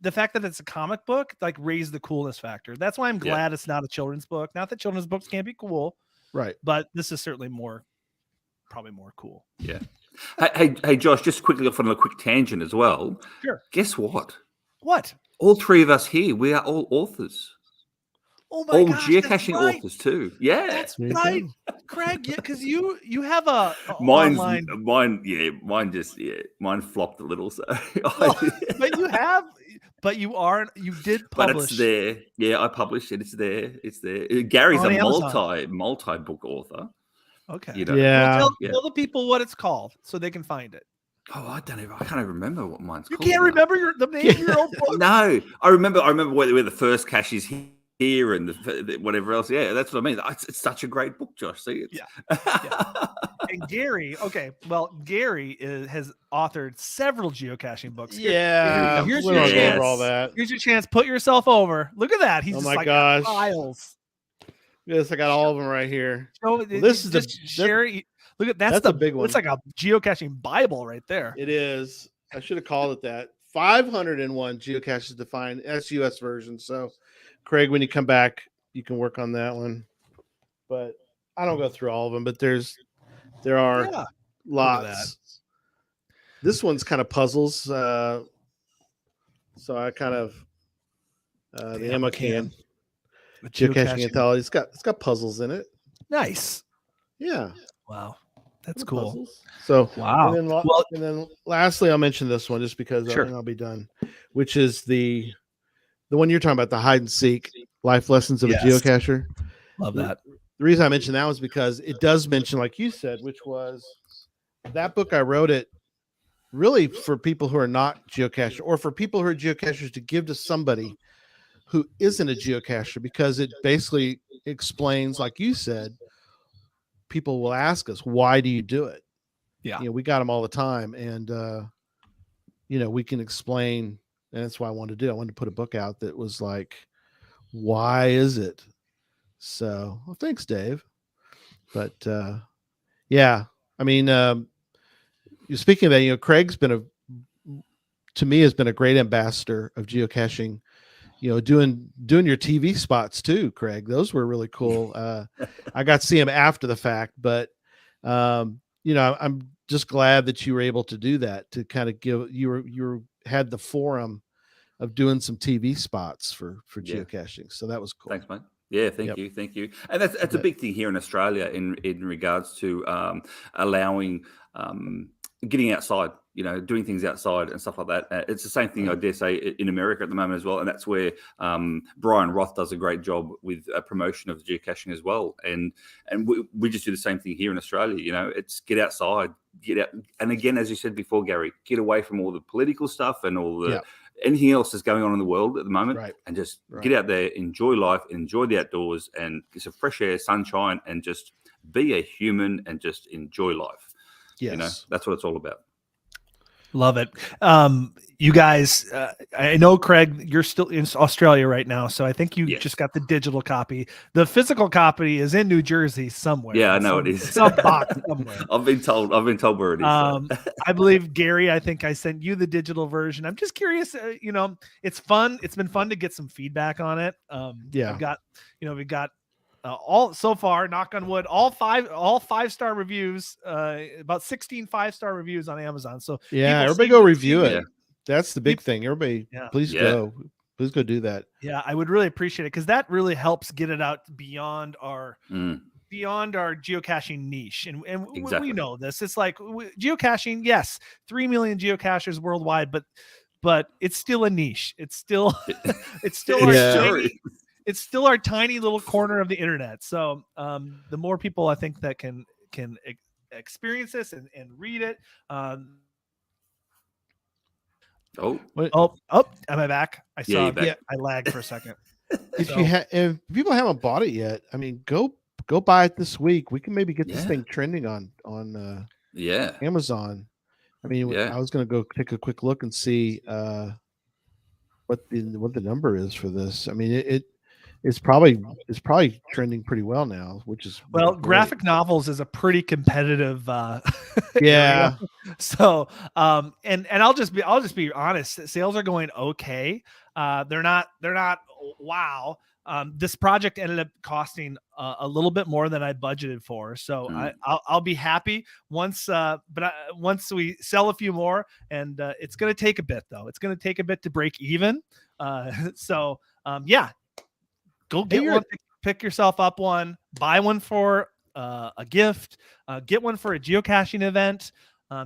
the fact that it's a comic book like raised the coolness factor. That's why I'm glad it's not a children's book. Not that children's books can't be cool, right? But this is certainly probably more cool. Yeah. Hey, Josh, just quickly off on a quick tangent as well. Sure. Guess what? What? All three of us here, we are all authors. Oh my gosh, geocaching right. authors too. Yeah, that's right, Craig. Yeah, because you have a mine flopped a little. So, but you did publish. But it's there. Yeah, I published it. It's there. Gary's a multi-book author. Okay. Yeah. Well, tell the people what it's called so they can find it. Oh, I can't even remember what mine's called. You can't remember the name of your own book? No, I remember where the first cache is here and the whatever else. Yeah, that's what I mean. It's such a great book, Josh. See it? Yeah. And Gary, Gary has authored several geocaching books. Yeah, Here's we your don't go chance. over all that. Here's your chance. Put yourself over. Look at that. He's Oh just my like gosh. piles. Yes, I got all of them right here. Well, this is share it. Look at that's a big one. It's like a geocaching Bible right there. It is. I should have called it that. 501 geocaches to find. That's US version. So, Craig, when you come back, you can work on that one. But I don't go through all of them. But there are lots. This one's kind of puzzles. So I kind of the ammo can. Geocaching anthology. It's got puzzles in it. Nice. Yeah. Wow. That's cool. Puzzles. So wow. And then lastly, I'll mention this one just because I'll be done, which is the one you're talking about, the hide and seek life lessons of a geocacher. Love that. The reason I mentioned that was because it does mention, like you said, which was that book. I wrote it really for people who are not geocachers, or for people who are geocachers, to give to somebody who isn't a geocacher, because it basically explains, like you said, people will ask us, why do you do it? Yeah. We got them all the time. And, we can explain. And that's why I wanted to do. I wanted to put a book out that was like, why is it? So, well, thanks, Dave. But, yeah, I mean, speaking of that, Craig's to me, has been a great ambassador of geocaching. Doing your TV spots too, Craig. Those were really cool. I got to see him after the fact, but I'm just glad that you were able to do that, to kind of give you had the forum of doing some TV spots for geocaching. So that was cool. Thanks, mate. Yeah, thank you. And that's a big thing here in Australia in regards to allowing getting outside, doing things outside and stuff like that. It's the same thing, I dare say, in America at the moment as well. And that's where Brian Roth does a great job with promotion of geocaching as well. And we just do the same thing here in Australia. It's get outside, get out. And again, as you said before, Gary, get away from all the political stuff and all the anything else that's going on in the world at the moment, and just get out there, enjoy life, enjoy the outdoors, and get some fresh air, sunshine, and just be a human and just enjoy life. Yes. That's what it's all about. Love it. You guys, I know, Craig, you're still in Australia right now, so I think you just got the digital copy. The physical copy is in New Jersey somewhere. Yeah, I know it is. Some box somewhere. I've been told where it is. I believe, Gary, I think I sent you the digital version. I'm just curious. It's fun. It's been fun to get some feedback on it. We've got all so far, knock on wood, all 5-star reviews, about 16 5-star reviews on Amazon. So everybody go review it. That's the big thing. Everybody, please go do that. Yeah, I would really appreciate it, because that really helps get it out beyond our geocaching niche. And we know this. It's like geocaching, yes, 3 million geocachers worldwide, but it's still a niche. It's still it's still our tiny little corner of the internet. So the more people I think that can experience this and read it. Am I back? I saw I lagged for a second. If people haven't bought it yet, I mean, go buy it this week. We can maybe get this thing trending on Amazon. I mean, I was going to go take a quick look and see what the number is for this. I mean, it's probably trending pretty well now, which is graphic novels is a pretty competitive area. So and I'll just be honest, sales are going okay. They're not wow. This project ended up costing a little bit more than I budgeted for, so I'll be happy once we sell a few more, and it's going to take a bit, though. It's going to take a bit to break even. Go get one, pick yourself up one, buy one for a gift, get one for a geocaching event.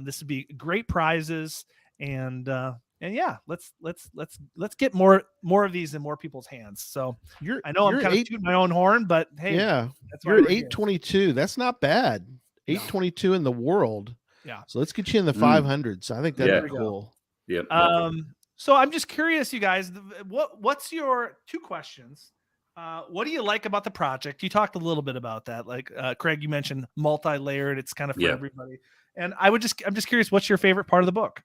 This would be great prizes, and let's get more of these in more people's hands. So I know I'm kind of tooting my own horn, but hey, you're at 822. That's not bad. 822 in the world. Yeah. So let's get you in the 500s. I think that'd be cool. Yep. So I'm just curious, you guys, what's your two questions? What do you like about the project? You talked a little bit about that. Like Craig, you mentioned multi-layered. It's kind of for everybody. And I'm just curious, what's your favorite part of the book?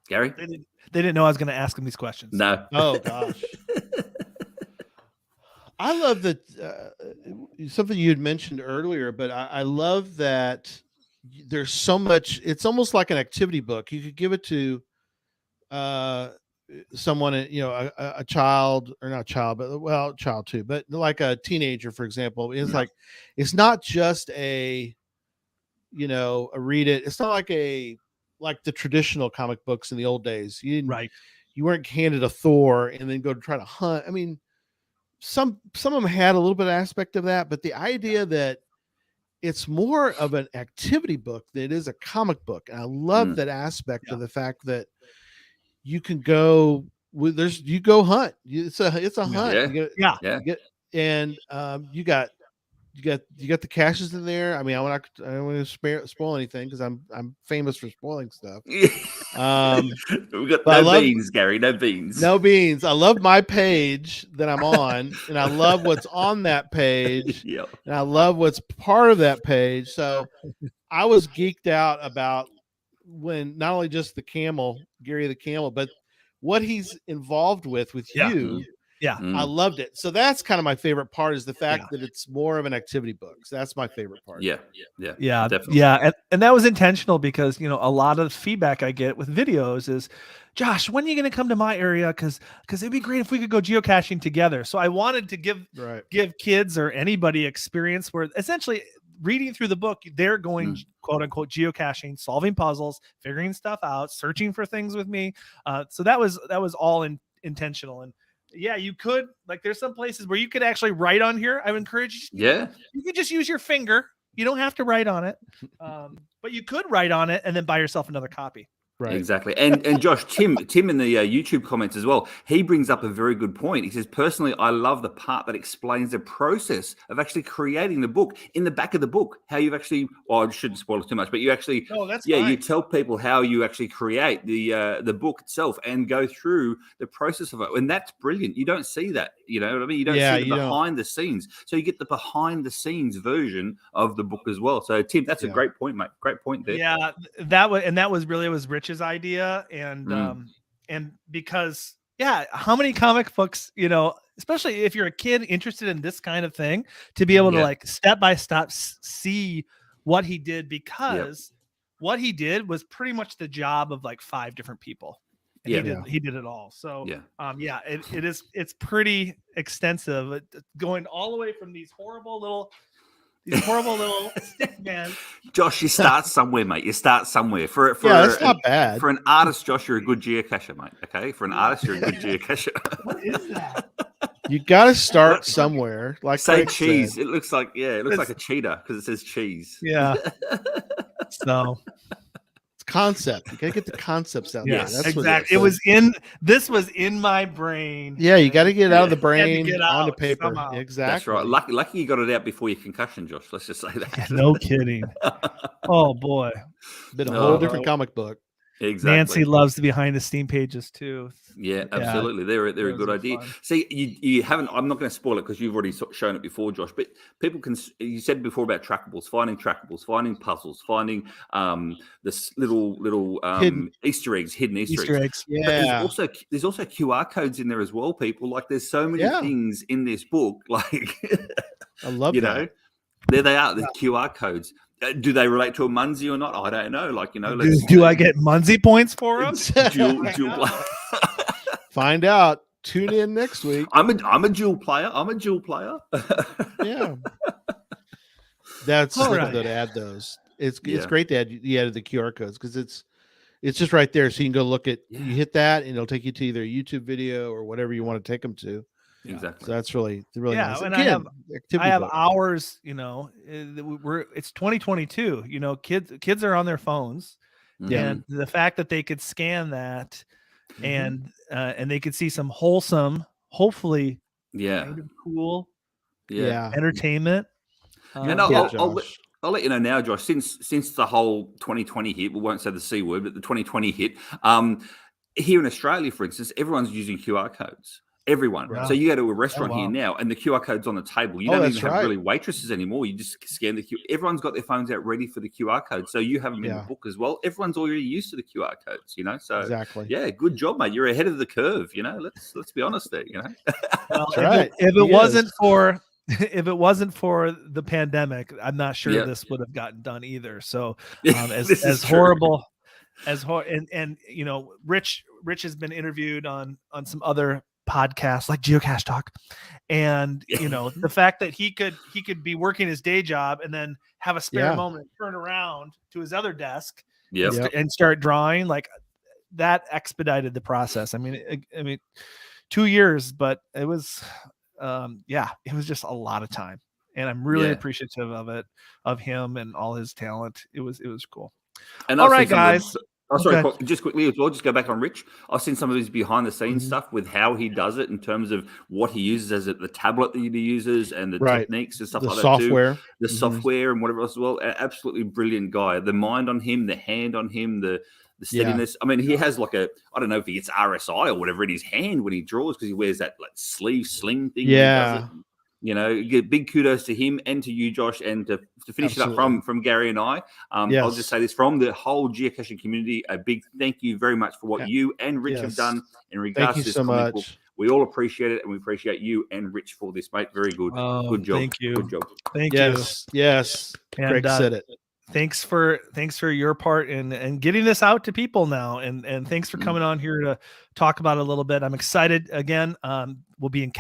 Gary? They didn't know I was going to ask them these questions. No. Oh gosh. I love that something you had mentioned earlier, but I love that there's so much. It's almost like an activity book. You could give it to someone, a child, or not a child, but well, child too, but like a teenager, for example. It's like, it's not just a read it. It's not like the traditional comic books in the old days. You weren't handed a Thor and then go to try to hunt. I mean, some of them had a little bit of aspect of that, but the idea that it's more of an activity book than it is a comic book. And I love that aspect of the fact that you can go you go hunt. It's a hunt. You got the caches in there. I mean, I don't want to spoil anything because I'm famous for spoiling stuff. We got no beans, Gary. No beans. No beans. I love my page that I'm on, and I love what's on that page, and I love what's part of that page. So I was geeked out about when not only just the camel, Gary the camel, but what he's involved with you. Yeah. I loved it. So that's kind of my favorite part, is the fact that it's more of an activity book. So that's my favorite part. Yeah. Definitely. Yeah. And that was intentional because, a lot of feedback I get with videos is, Josh, when are you going to come to my area? Because it'd be great if we could go geocaching together. So I wanted to give kids or anybody experience where essentially reading through the book, they're going quote unquote geocaching, solving puzzles, figuring stuff out, searching for things with me. So that was all intentional. And yeah, you could, like, there's some places where you could actually write on here. I would encourage you. Yeah. You could just use your finger. You don't have to write on it. But you could write on it and then buy yourself another copy. Right. Exactly. And Josh, Tim in the YouTube comments as well, he brings up a very good point. He says, personally, I love the part that explains the process of actually creating the book. In the back of the book, how you've actually, I shouldn't spoil it too much, but you actually, fine. You tell people how you actually create the book itself and go through the process of it. And that's brilliant. You don't see that, you know what I mean? You don't see the behind the scenes. So you get the behind the scenes version of the book as well. So Tim, that's a great point, mate. Great point there. Yeah, that was Rich's idea, and because how many comic books, especially if you're a kid interested in this kind of thing, to be able to like step by step see what he did, because what he did was pretty much the job of like 5 different people. And he did it all. So it's pretty extensive, going all the way from these horrible little stick man. Josh, you start somewhere, mate. You start somewhere. That's not bad. For an artist, Josh, you're a good geocacher, mate. Okay, for an artist, you're a good geocacher. What is that? You got to start somewhere. Like say Craig cheese. said. It looks like like a cheetah because it says cheese. Yeah. So it's concept. You got to get the concepts out there. That's exactly. This was in my brain. Yeah, you got to get it out of the brain onto paper. Somehow. Exactly. That's right. Lucky you got it out before your concussion, Josh. Let's just say that. No kidding. Oh boy. Been a whole different comic book. Exactly. Nancy loves the behind the scene pages too. Yeah, absolutely. They're a good idea. Fun. See, you haven't. I'm not going to spoil it because you've already shown it before, Josh. But people can. You said before about trackables, finding puzzles, finding this little hidden Easter eggs, hidden Easter eggs. Yeah. But there's also QR codes in there as well. People, like, there's so many things in this book. Like, I love that. There they are. The QR codes. Do they relate to a Munzie or not? I don't know. Like, do I get Munzie points for them? Dual Find out. Tune in next week. I'm a dual player. Yeah. That's simple to add those. It's great to add the QR codes because it's just right there. So you can go look at, you hit that and it'll take you to either a YouTube video or whatever you want to take them to. Exactly. So that's really nice. And again, I have hours, it's 2022, kids are on their phones, and the fact that they could scan that and they could see some wholesome, hopefully kind of cool entertainment. And I'll let you know now, Josh, since the whole 2020 hit, we won't say the C word, but the 2020 hit, here in Australia, for instance, everyone's using QR codes. Everyone. Wow. So you go to a restaurant wow. here now, and the QR code's on the table. You Oh, don't that's even have right. really waitresses anymore. You just scan the QR. Everyone's got their phones out ready for the QR code. So you have them in the Yeah. book as well. Everyone's already used to the QR codes, you know. So Exactly. yeah, good job, mate. You're ahead of the curve. You know, let's be honest there. You know. Well, That's right. if He it wasn't is. for if it wasn't for the pandemic, I'm not sure Yeah. this would have gotten done either. So This is as true. horrible and you know, Rich has been interviewed on some other podcasts like Geocache Talk, and you know, the fact that he could be working his day job and then have a spare Yeah. moment and turn around to his other desk Yep. and start drawing, like that expedited the process. I mean 2 years, but it was it was just a lot of time, and I'm really Yeah. appreciative of it, of him and all his talent. It was cool. And All I've right, seen some of guys. the, oh, sorry, Okay. just quickly as well, just go back on Rich. I've seen some of his behind the scenes Mhm. stuff with how he does it in terms of what he uses as the tablet that he uses and the Right. techniques and stuff The like software. that too. The software and whatever else as well. Absolutely brilliant guy. The mind on him, the hand on him, the steadiness. I mean, he has like I don't know if he gets RSI or whatever in his hand when he draws because he wears that like sleeve sling thing. When he does it. You know, you get big kudos to him and to you, Josh, and to finish it Absolutely. up from Gary and I. I'll just Yes. say this from the whole geocaching community: a big thank you very much for what Yeah. you and Rich have Yes. done in Thank regards you to this so comic book. much. We all appreciate it, and we appreciate you and Rich for this, mate. Very good. Good job. Thank you. Good job. Thank you. Yes. Yes. And Greg said it. thanks for your part in getting this out to people now, and thanks for coming on here to talk about it a little bit. I'm excited again. We'll be in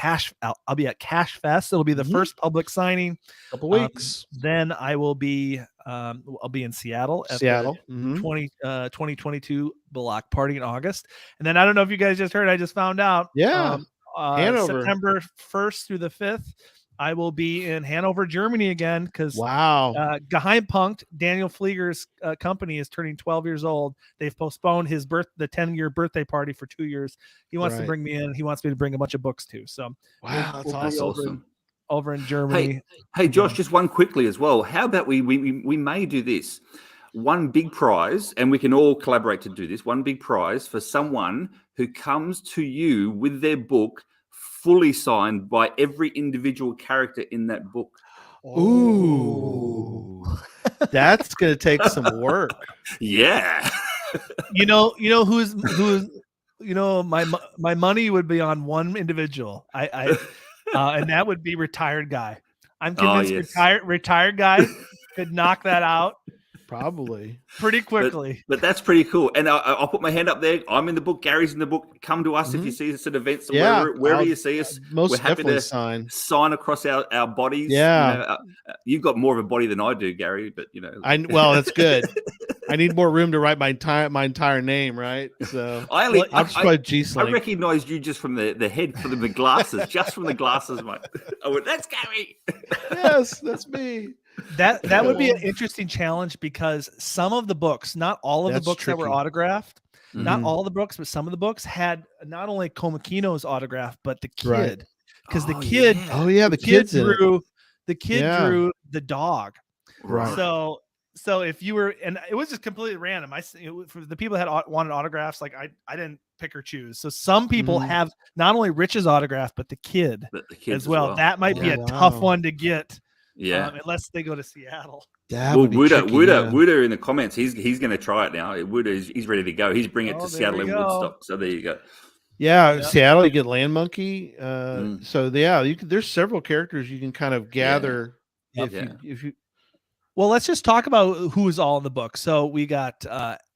I'll be at Cache Fest. It'll be the first public signing. Couple weeks. Then I will be I'll be in Seattle at the 2022 Block Party in August. And then I don't know if you guys just heard, I just found out. Yeah. Hanover. September 1st through the 5th. I will be in Hanover, Germany again because Geheimpunkt, Daniel Flieger's company, is turning 12 years old. They've postponed his the 10-year birthday party for 2 years. He wants to bring me in. He wants me to bring a bunch of books too. So wow, that's awesome. Over in Germany. Hey, Josh, just one quickly as well. How about we may do this? One big prize, and we can all collaborate to do this. One big prize for someone who comes to you with their book fully signed by every individual character in that book. Ooh. That's going to take some work. Yeah. You know who's my money would be on one individual. I and that would be Retired Guy. I'm convinced retired guy could knock that out. Probably pretty quickly. But that's pretty cool. And I'll put my hand up there. I'm in the book. Gary's in the book. Come to us if you see us at events or wherever you see us. We're happy to sign across our bodies. Yeah. You know, you've got more of a body than I do, Gary, but you know. Well, that's good. I need more room to write my entire name, right? So I recognized you just from the head, from the glasses, just from the glasses, mate. I went, that's Gary. Yes, that's me. That would be an interesting challenge because some of the books, not all of the books that were autographed, not all the books, but some of the books had not only Komakino's autograph, but the kid. Because the kid, the kid drew drew the dog. Right. So if you were, and it was just completely random. For the people that wanted autographs, like I didn't pick or choose. So some people have not only Rich's autograph, but the kid as well. That might be a tough one to get. Yeah, unless they go to Seattle. Wooda in the comments, he's going to try it now. Wooda he's ready to go. He's bringing it to Seattle and Woodstock. So there you go. Yeah, Seattle, you get Land Monkey. So there's several characters you can kind of gather if you. Well, let's just talk about who's all in the book. So we got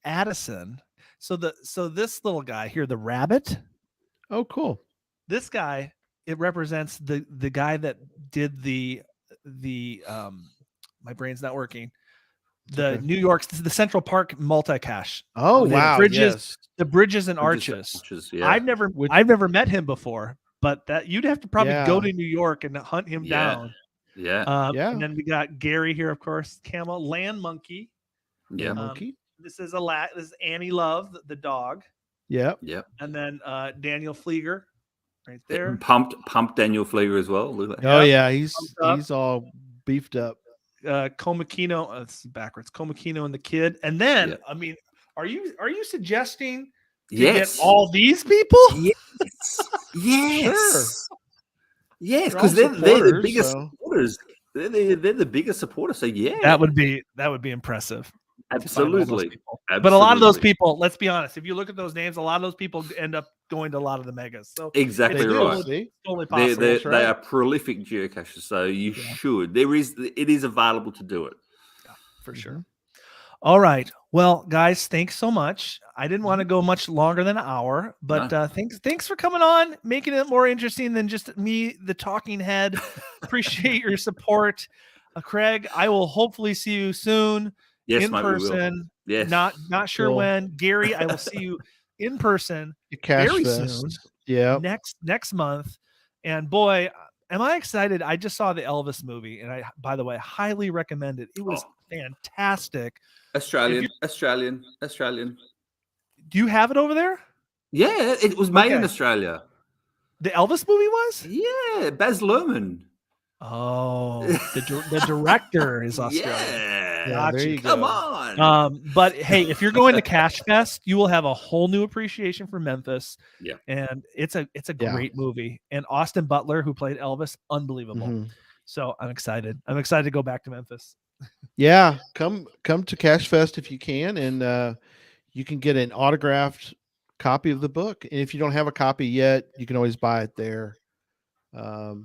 Addison. So this little guy here, the rabbit. Oh, cool. This guy, it represents the guy that did the my brain's not working. The New York, the Central Park multi-cache. Oh, wow. The bridges and arches. I've never met him before, but that you'd have to probably go to New York and hunt him down. Yeah. And then we got Gary here, of course, Camel, Land Monkey. Yeah. Monkey. This is Annie Love, the dog. Yeah. And then Daniel Flieger. Right there. Pumped Daniel Flieger as well. Oh yeah, he's all beefed up. Komakino, it's backwards. Komakino and the kid. And then I mean, are you suggesting to get Yes. all these people? Yes. Yes. Yes, They're all because they're the supporters, biggest so- supporters. They're the biggest supporters. So yeah, That would be impressive. To find all those absolutely. people. But a lot of those Absolutely. people, let's be honest, if you look at those names, a lot of those people end up going to a lot of the megas. So Exactly it's right. totally They possible. they are prolific geocachers, so you should. It is available to do it. For sure. All right. Well, guys, thanks so much. I didn't want to go much longer than an hour, but thanks for coming on, making it more interesting than just me, the talking head. Appreciate your support. Craig, I will hopefully see you soon in mate, person. Yes. Not sure Cool. when. Gary, I will see you in person Cache very Fest. soon. Yeah. Next month. And boy, am I excited. I just saw the Elvis movie, and I, by the way, highly recommend it. It was fantastic. Australian. Do you have it over there? Yeah, it was made in Australia. The Elvis movie was? Yeah, Baz Luhrmann. Oh, the director is Australian. Yeah, there you go. Come on. But hey, if you're going to Cache Fest, you will have a whole new appreciation for Memphis. Yeah, and it's a great movie. And Austin Butler, who played Elvis, unbelievable. So I'm excited. I'm excited to go back to Memphis. Yeah, come to Cache Fest if you can, and you can get an autographed copy of the book. And if you don't have a copy yet, you can always buy it there. So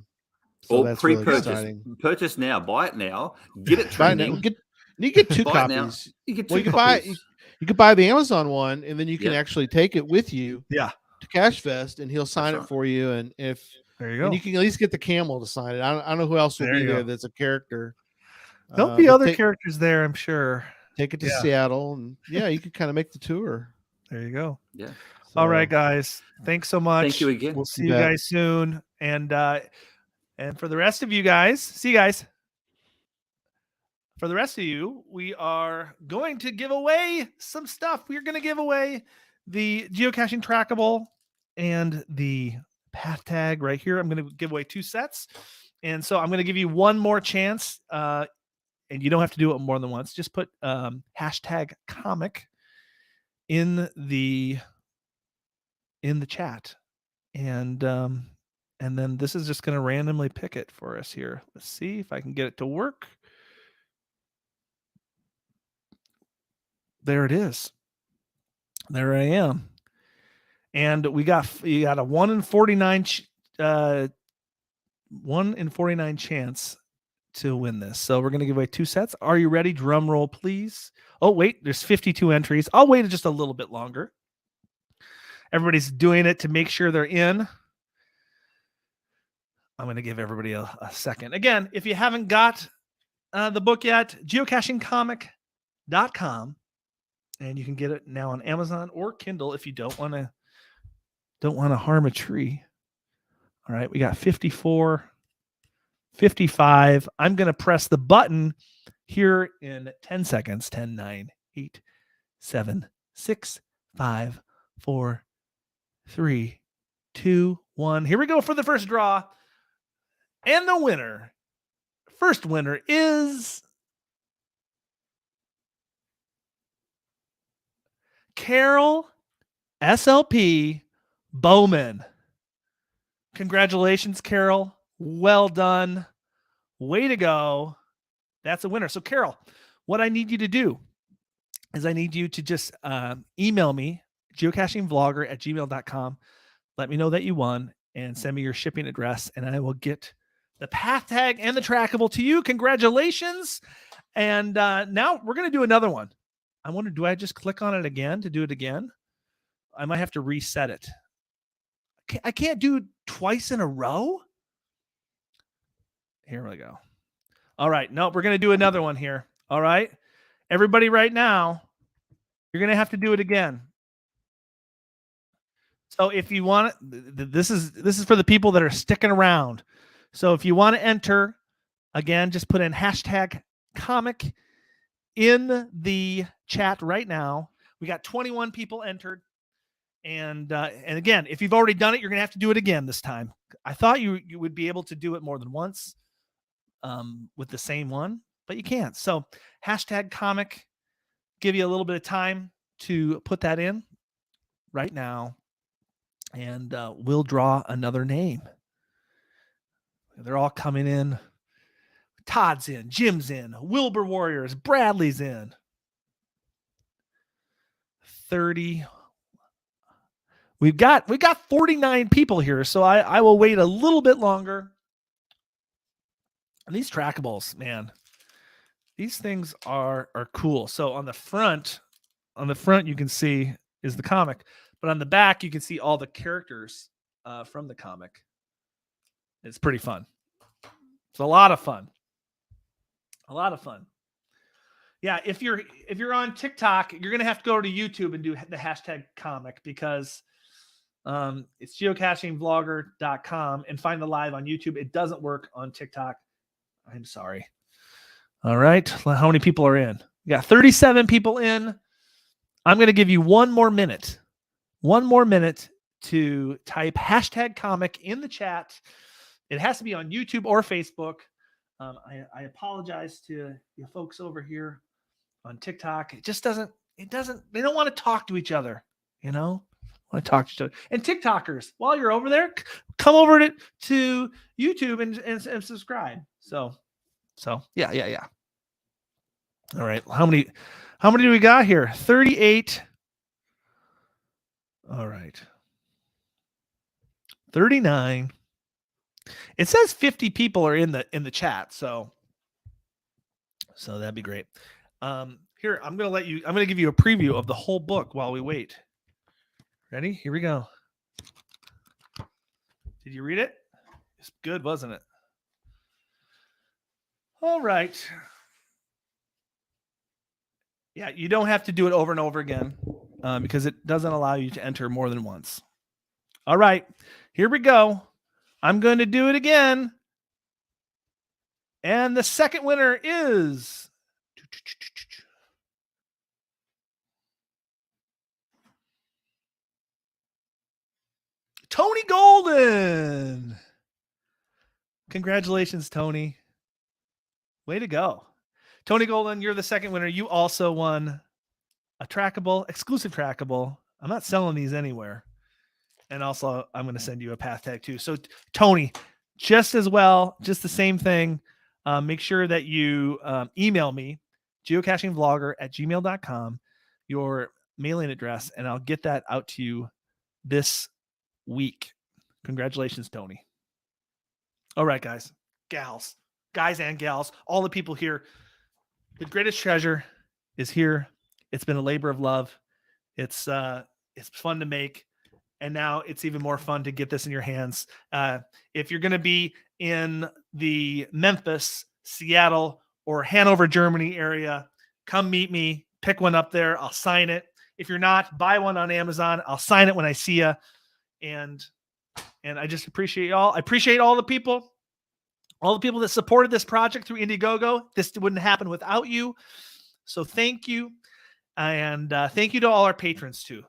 or that's pre-purchase. really exciting. Purchase now, buy it now, get it Buy it trending. now. You get two Buy it now. copies. You get Well, two you copies. could buy the Amazon one, and then you can actually take it with you. Yeah. To Cache Fest, and he'll sign it for you. And if there you go, and you can at least get the camel to sign it. I don't know who else will be there. That's a character. There'll be other characters there, I'm sure. Take it to Seattle, and you can kind of make the tour. There you go. Yeah. So, all right, guys. Thanks so much. Thank you again. We'll see you guys soon. And for the rest of you guys, see you guys. For the rest of you, we are going to give away some stuff. We're going to give away the geocaching trackable and the path tag right here. I'm going to give away 2 sets. And so I'm going to give you one more chance. And you don't have to do it more than once. Just put hashtag comic in the chat. And then this is just going to randomly pick it for us here. Let's see if I can get it to work. There it is. There I am. And you got a 1 in 49 chance to win this. So we're going to give away 2 sets. Are you ready? Drum roll, please. Oh, wait, there's 52 entries. I'll wait just a little bit longer. Everybody's doing it to make sure they're in. I'm going to give everybody a second. Again, if you haven't got the book yet, geocachingcomic.com, and you can get it now on Amazon or Kindle if you don't want to harm a tree. All right, we got 54, 55. I'm going to press the button here in 10 seconds. 10, 9, 8, 7, 6, 5, 4, 3, 2, 1. Here we go for the first draw. And the winner, first winner is Carol SLP Bowman. Congratulations, Carol. Well done. Way to go. That's a winner. So, Carol, what I need you to do is I need you to just email me, geocachingvlogger@gmail.com. Let me know that you won and send me your shipping address, and I will get the path tag and the trackable to you. Congratulations. And now we're going to do another one. I wonder, do I just click on it again to do it again? I might have to reset it. I can't do it twice in a row. Here we go. All right. No, we're going to do another one here. All right. Everybody right now, you're going to have to do it again. So if you want it, this is for the people that are sticking around. So if you want to enter, again, just put in hashtag comic in the chat right now. We got 21 people entered. And again, if you've already done it, you're going to have to do it again this time. I thought you would be able to do it more than once with the same one, but you can't. So hashtag comic, give you a little bit of time to put that in right now, and we'll draw another name. They're all coming in. Todd's in, Jim's in, Wilbur Warriors, Bradley's in. 30. We've got 49 people here, so I will wait a little bit longer. And these trackables, man, these things are cool. So on the front you can see is the comic, but on the back you can see all the characters from the comic. It's pretty fun. It's a lot of fun. A lot of fun. Yeah, if you're on TikTok, you're gonna have to go to YouTube and do the hashtag comic, because it's geocachingvlogger.com and find the live on YouTube. It doesn't work on TikTok. I'm sorry. All right. How many people are in? We got 37 people in. I'm going to give you one more minute to type hashtag comic in the chat. It has to be on YouTube or Facebook. I apologize to you folks over here on TikTok. They don't want to talk to each other, you know? Want to talk to each other. And TikTokers, while you're over there, come over to YouTube and subscribe. So yeah. All right. How many do we got here? 38. All right. 39. It says 50 people are in the chat, so that'd be great. Here, I'm going to give you a preview of the whole book while we wait. Ready? Here we go. Did you read it? It's good, wasn't it? All right. Yeah, you don't have to do it over and over again because it doesn't allow you to enter more than once. All right, here we go. I'm going to do it again. And the second winner is Tony Golden. Congratulations, Tony. Way to go. Tony Golden, you're the second winner. You also won a exclusive trackable. I'm not selling these anywhere. And also, I'm going to send you a path tag too. So, Tony, just the same thing. Make sure that you email me, geocachingvlogger@gmail.com, your mailing address, and I'll get that out to you this week. Congratulations, Tony. All right, guys and gals, all the people here. The greatest treasure is here. It's been a labor of love. It's fun to make. And now it's even more fun to get this in your hands. If you're going to be in the Memphis, Seattle, or Hanover, Germany area, come meet me. Pick one up there. I'll sign it. If you're not, buy one on Amazon. I'll sign it when I see you. And I just appreciate y'all. I appreciate all the people that supported this project through Indiegogo. This wouldn't happen without you. So thank you. And thank you to all our patrons too.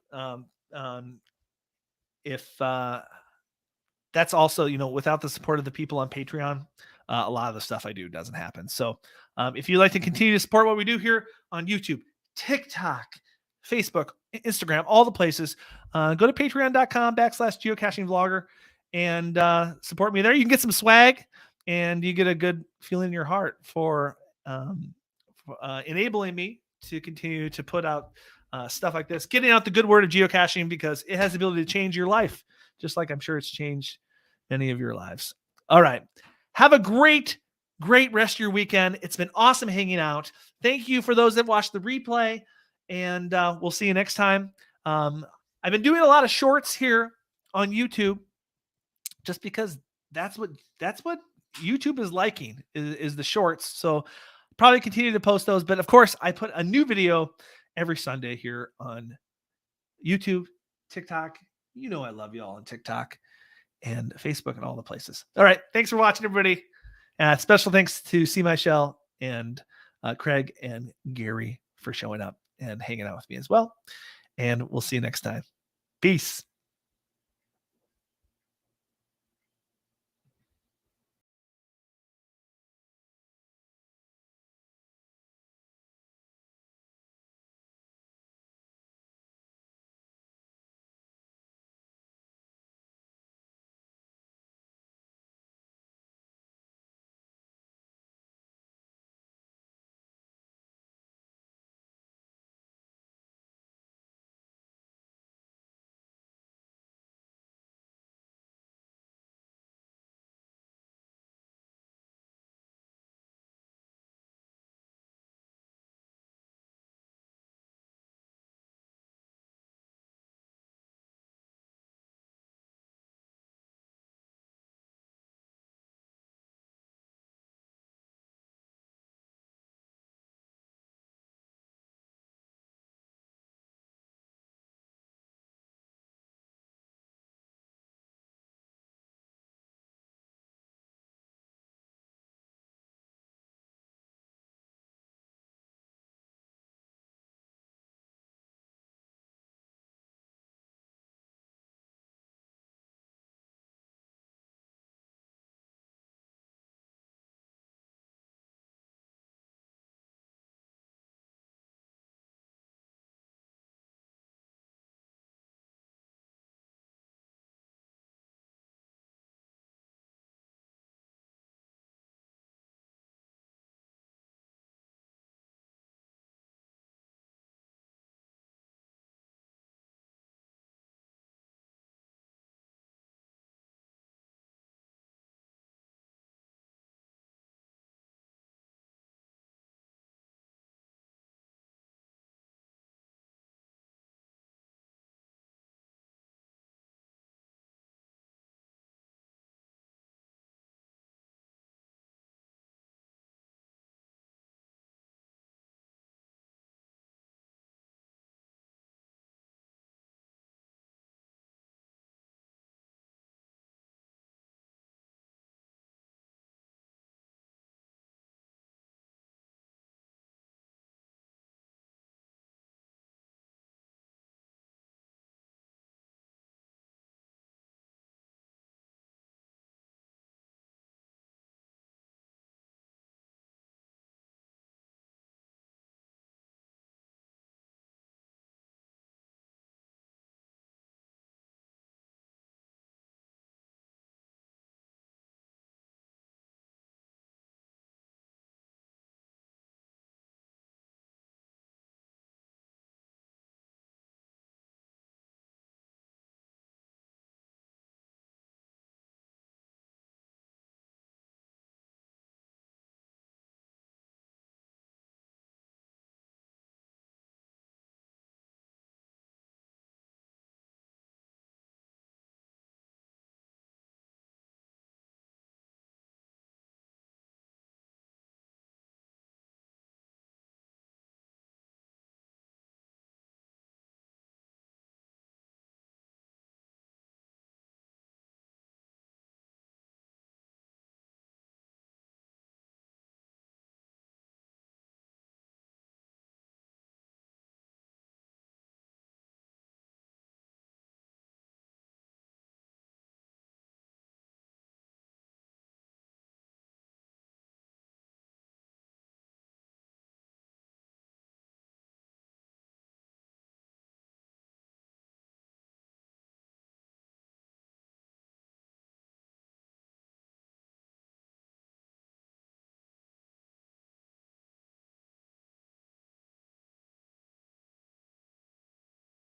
If that's also, without the support of the people on Patreon, a lot of the stuff I do doesn't happen. So if you'd like to continue to support what we do here on YouTube, TikTok, Facebook, Instagram, all the places, go to patreon.com/geocachingvlogger and support me there. You can get some swag and you get a good feeling in your heart for enabling me to continue to put out stuff like this, getting out the good word of geocaching, because it has the ability to change your life, just like I'm sure it's changed many of your lives. All right. Have a great rest of your weekend. It's been awesome hanging out. Thank you for those that watched the replay, and we'll see you next time. I've been doing a lot of shorts here on YouTube just because that's what YouTube is liking is the shorts. So probably continue to post those. But of course, I put a new video every Sunday here on YouTube, TikTok. I love you all on TikTok and Facebook and all the places. All right. Thanks for watching, everybody. Special thanks to C. Michelle and Craig and Gary for showing up and hanging out with me as well. And we'll see you next time. Peace.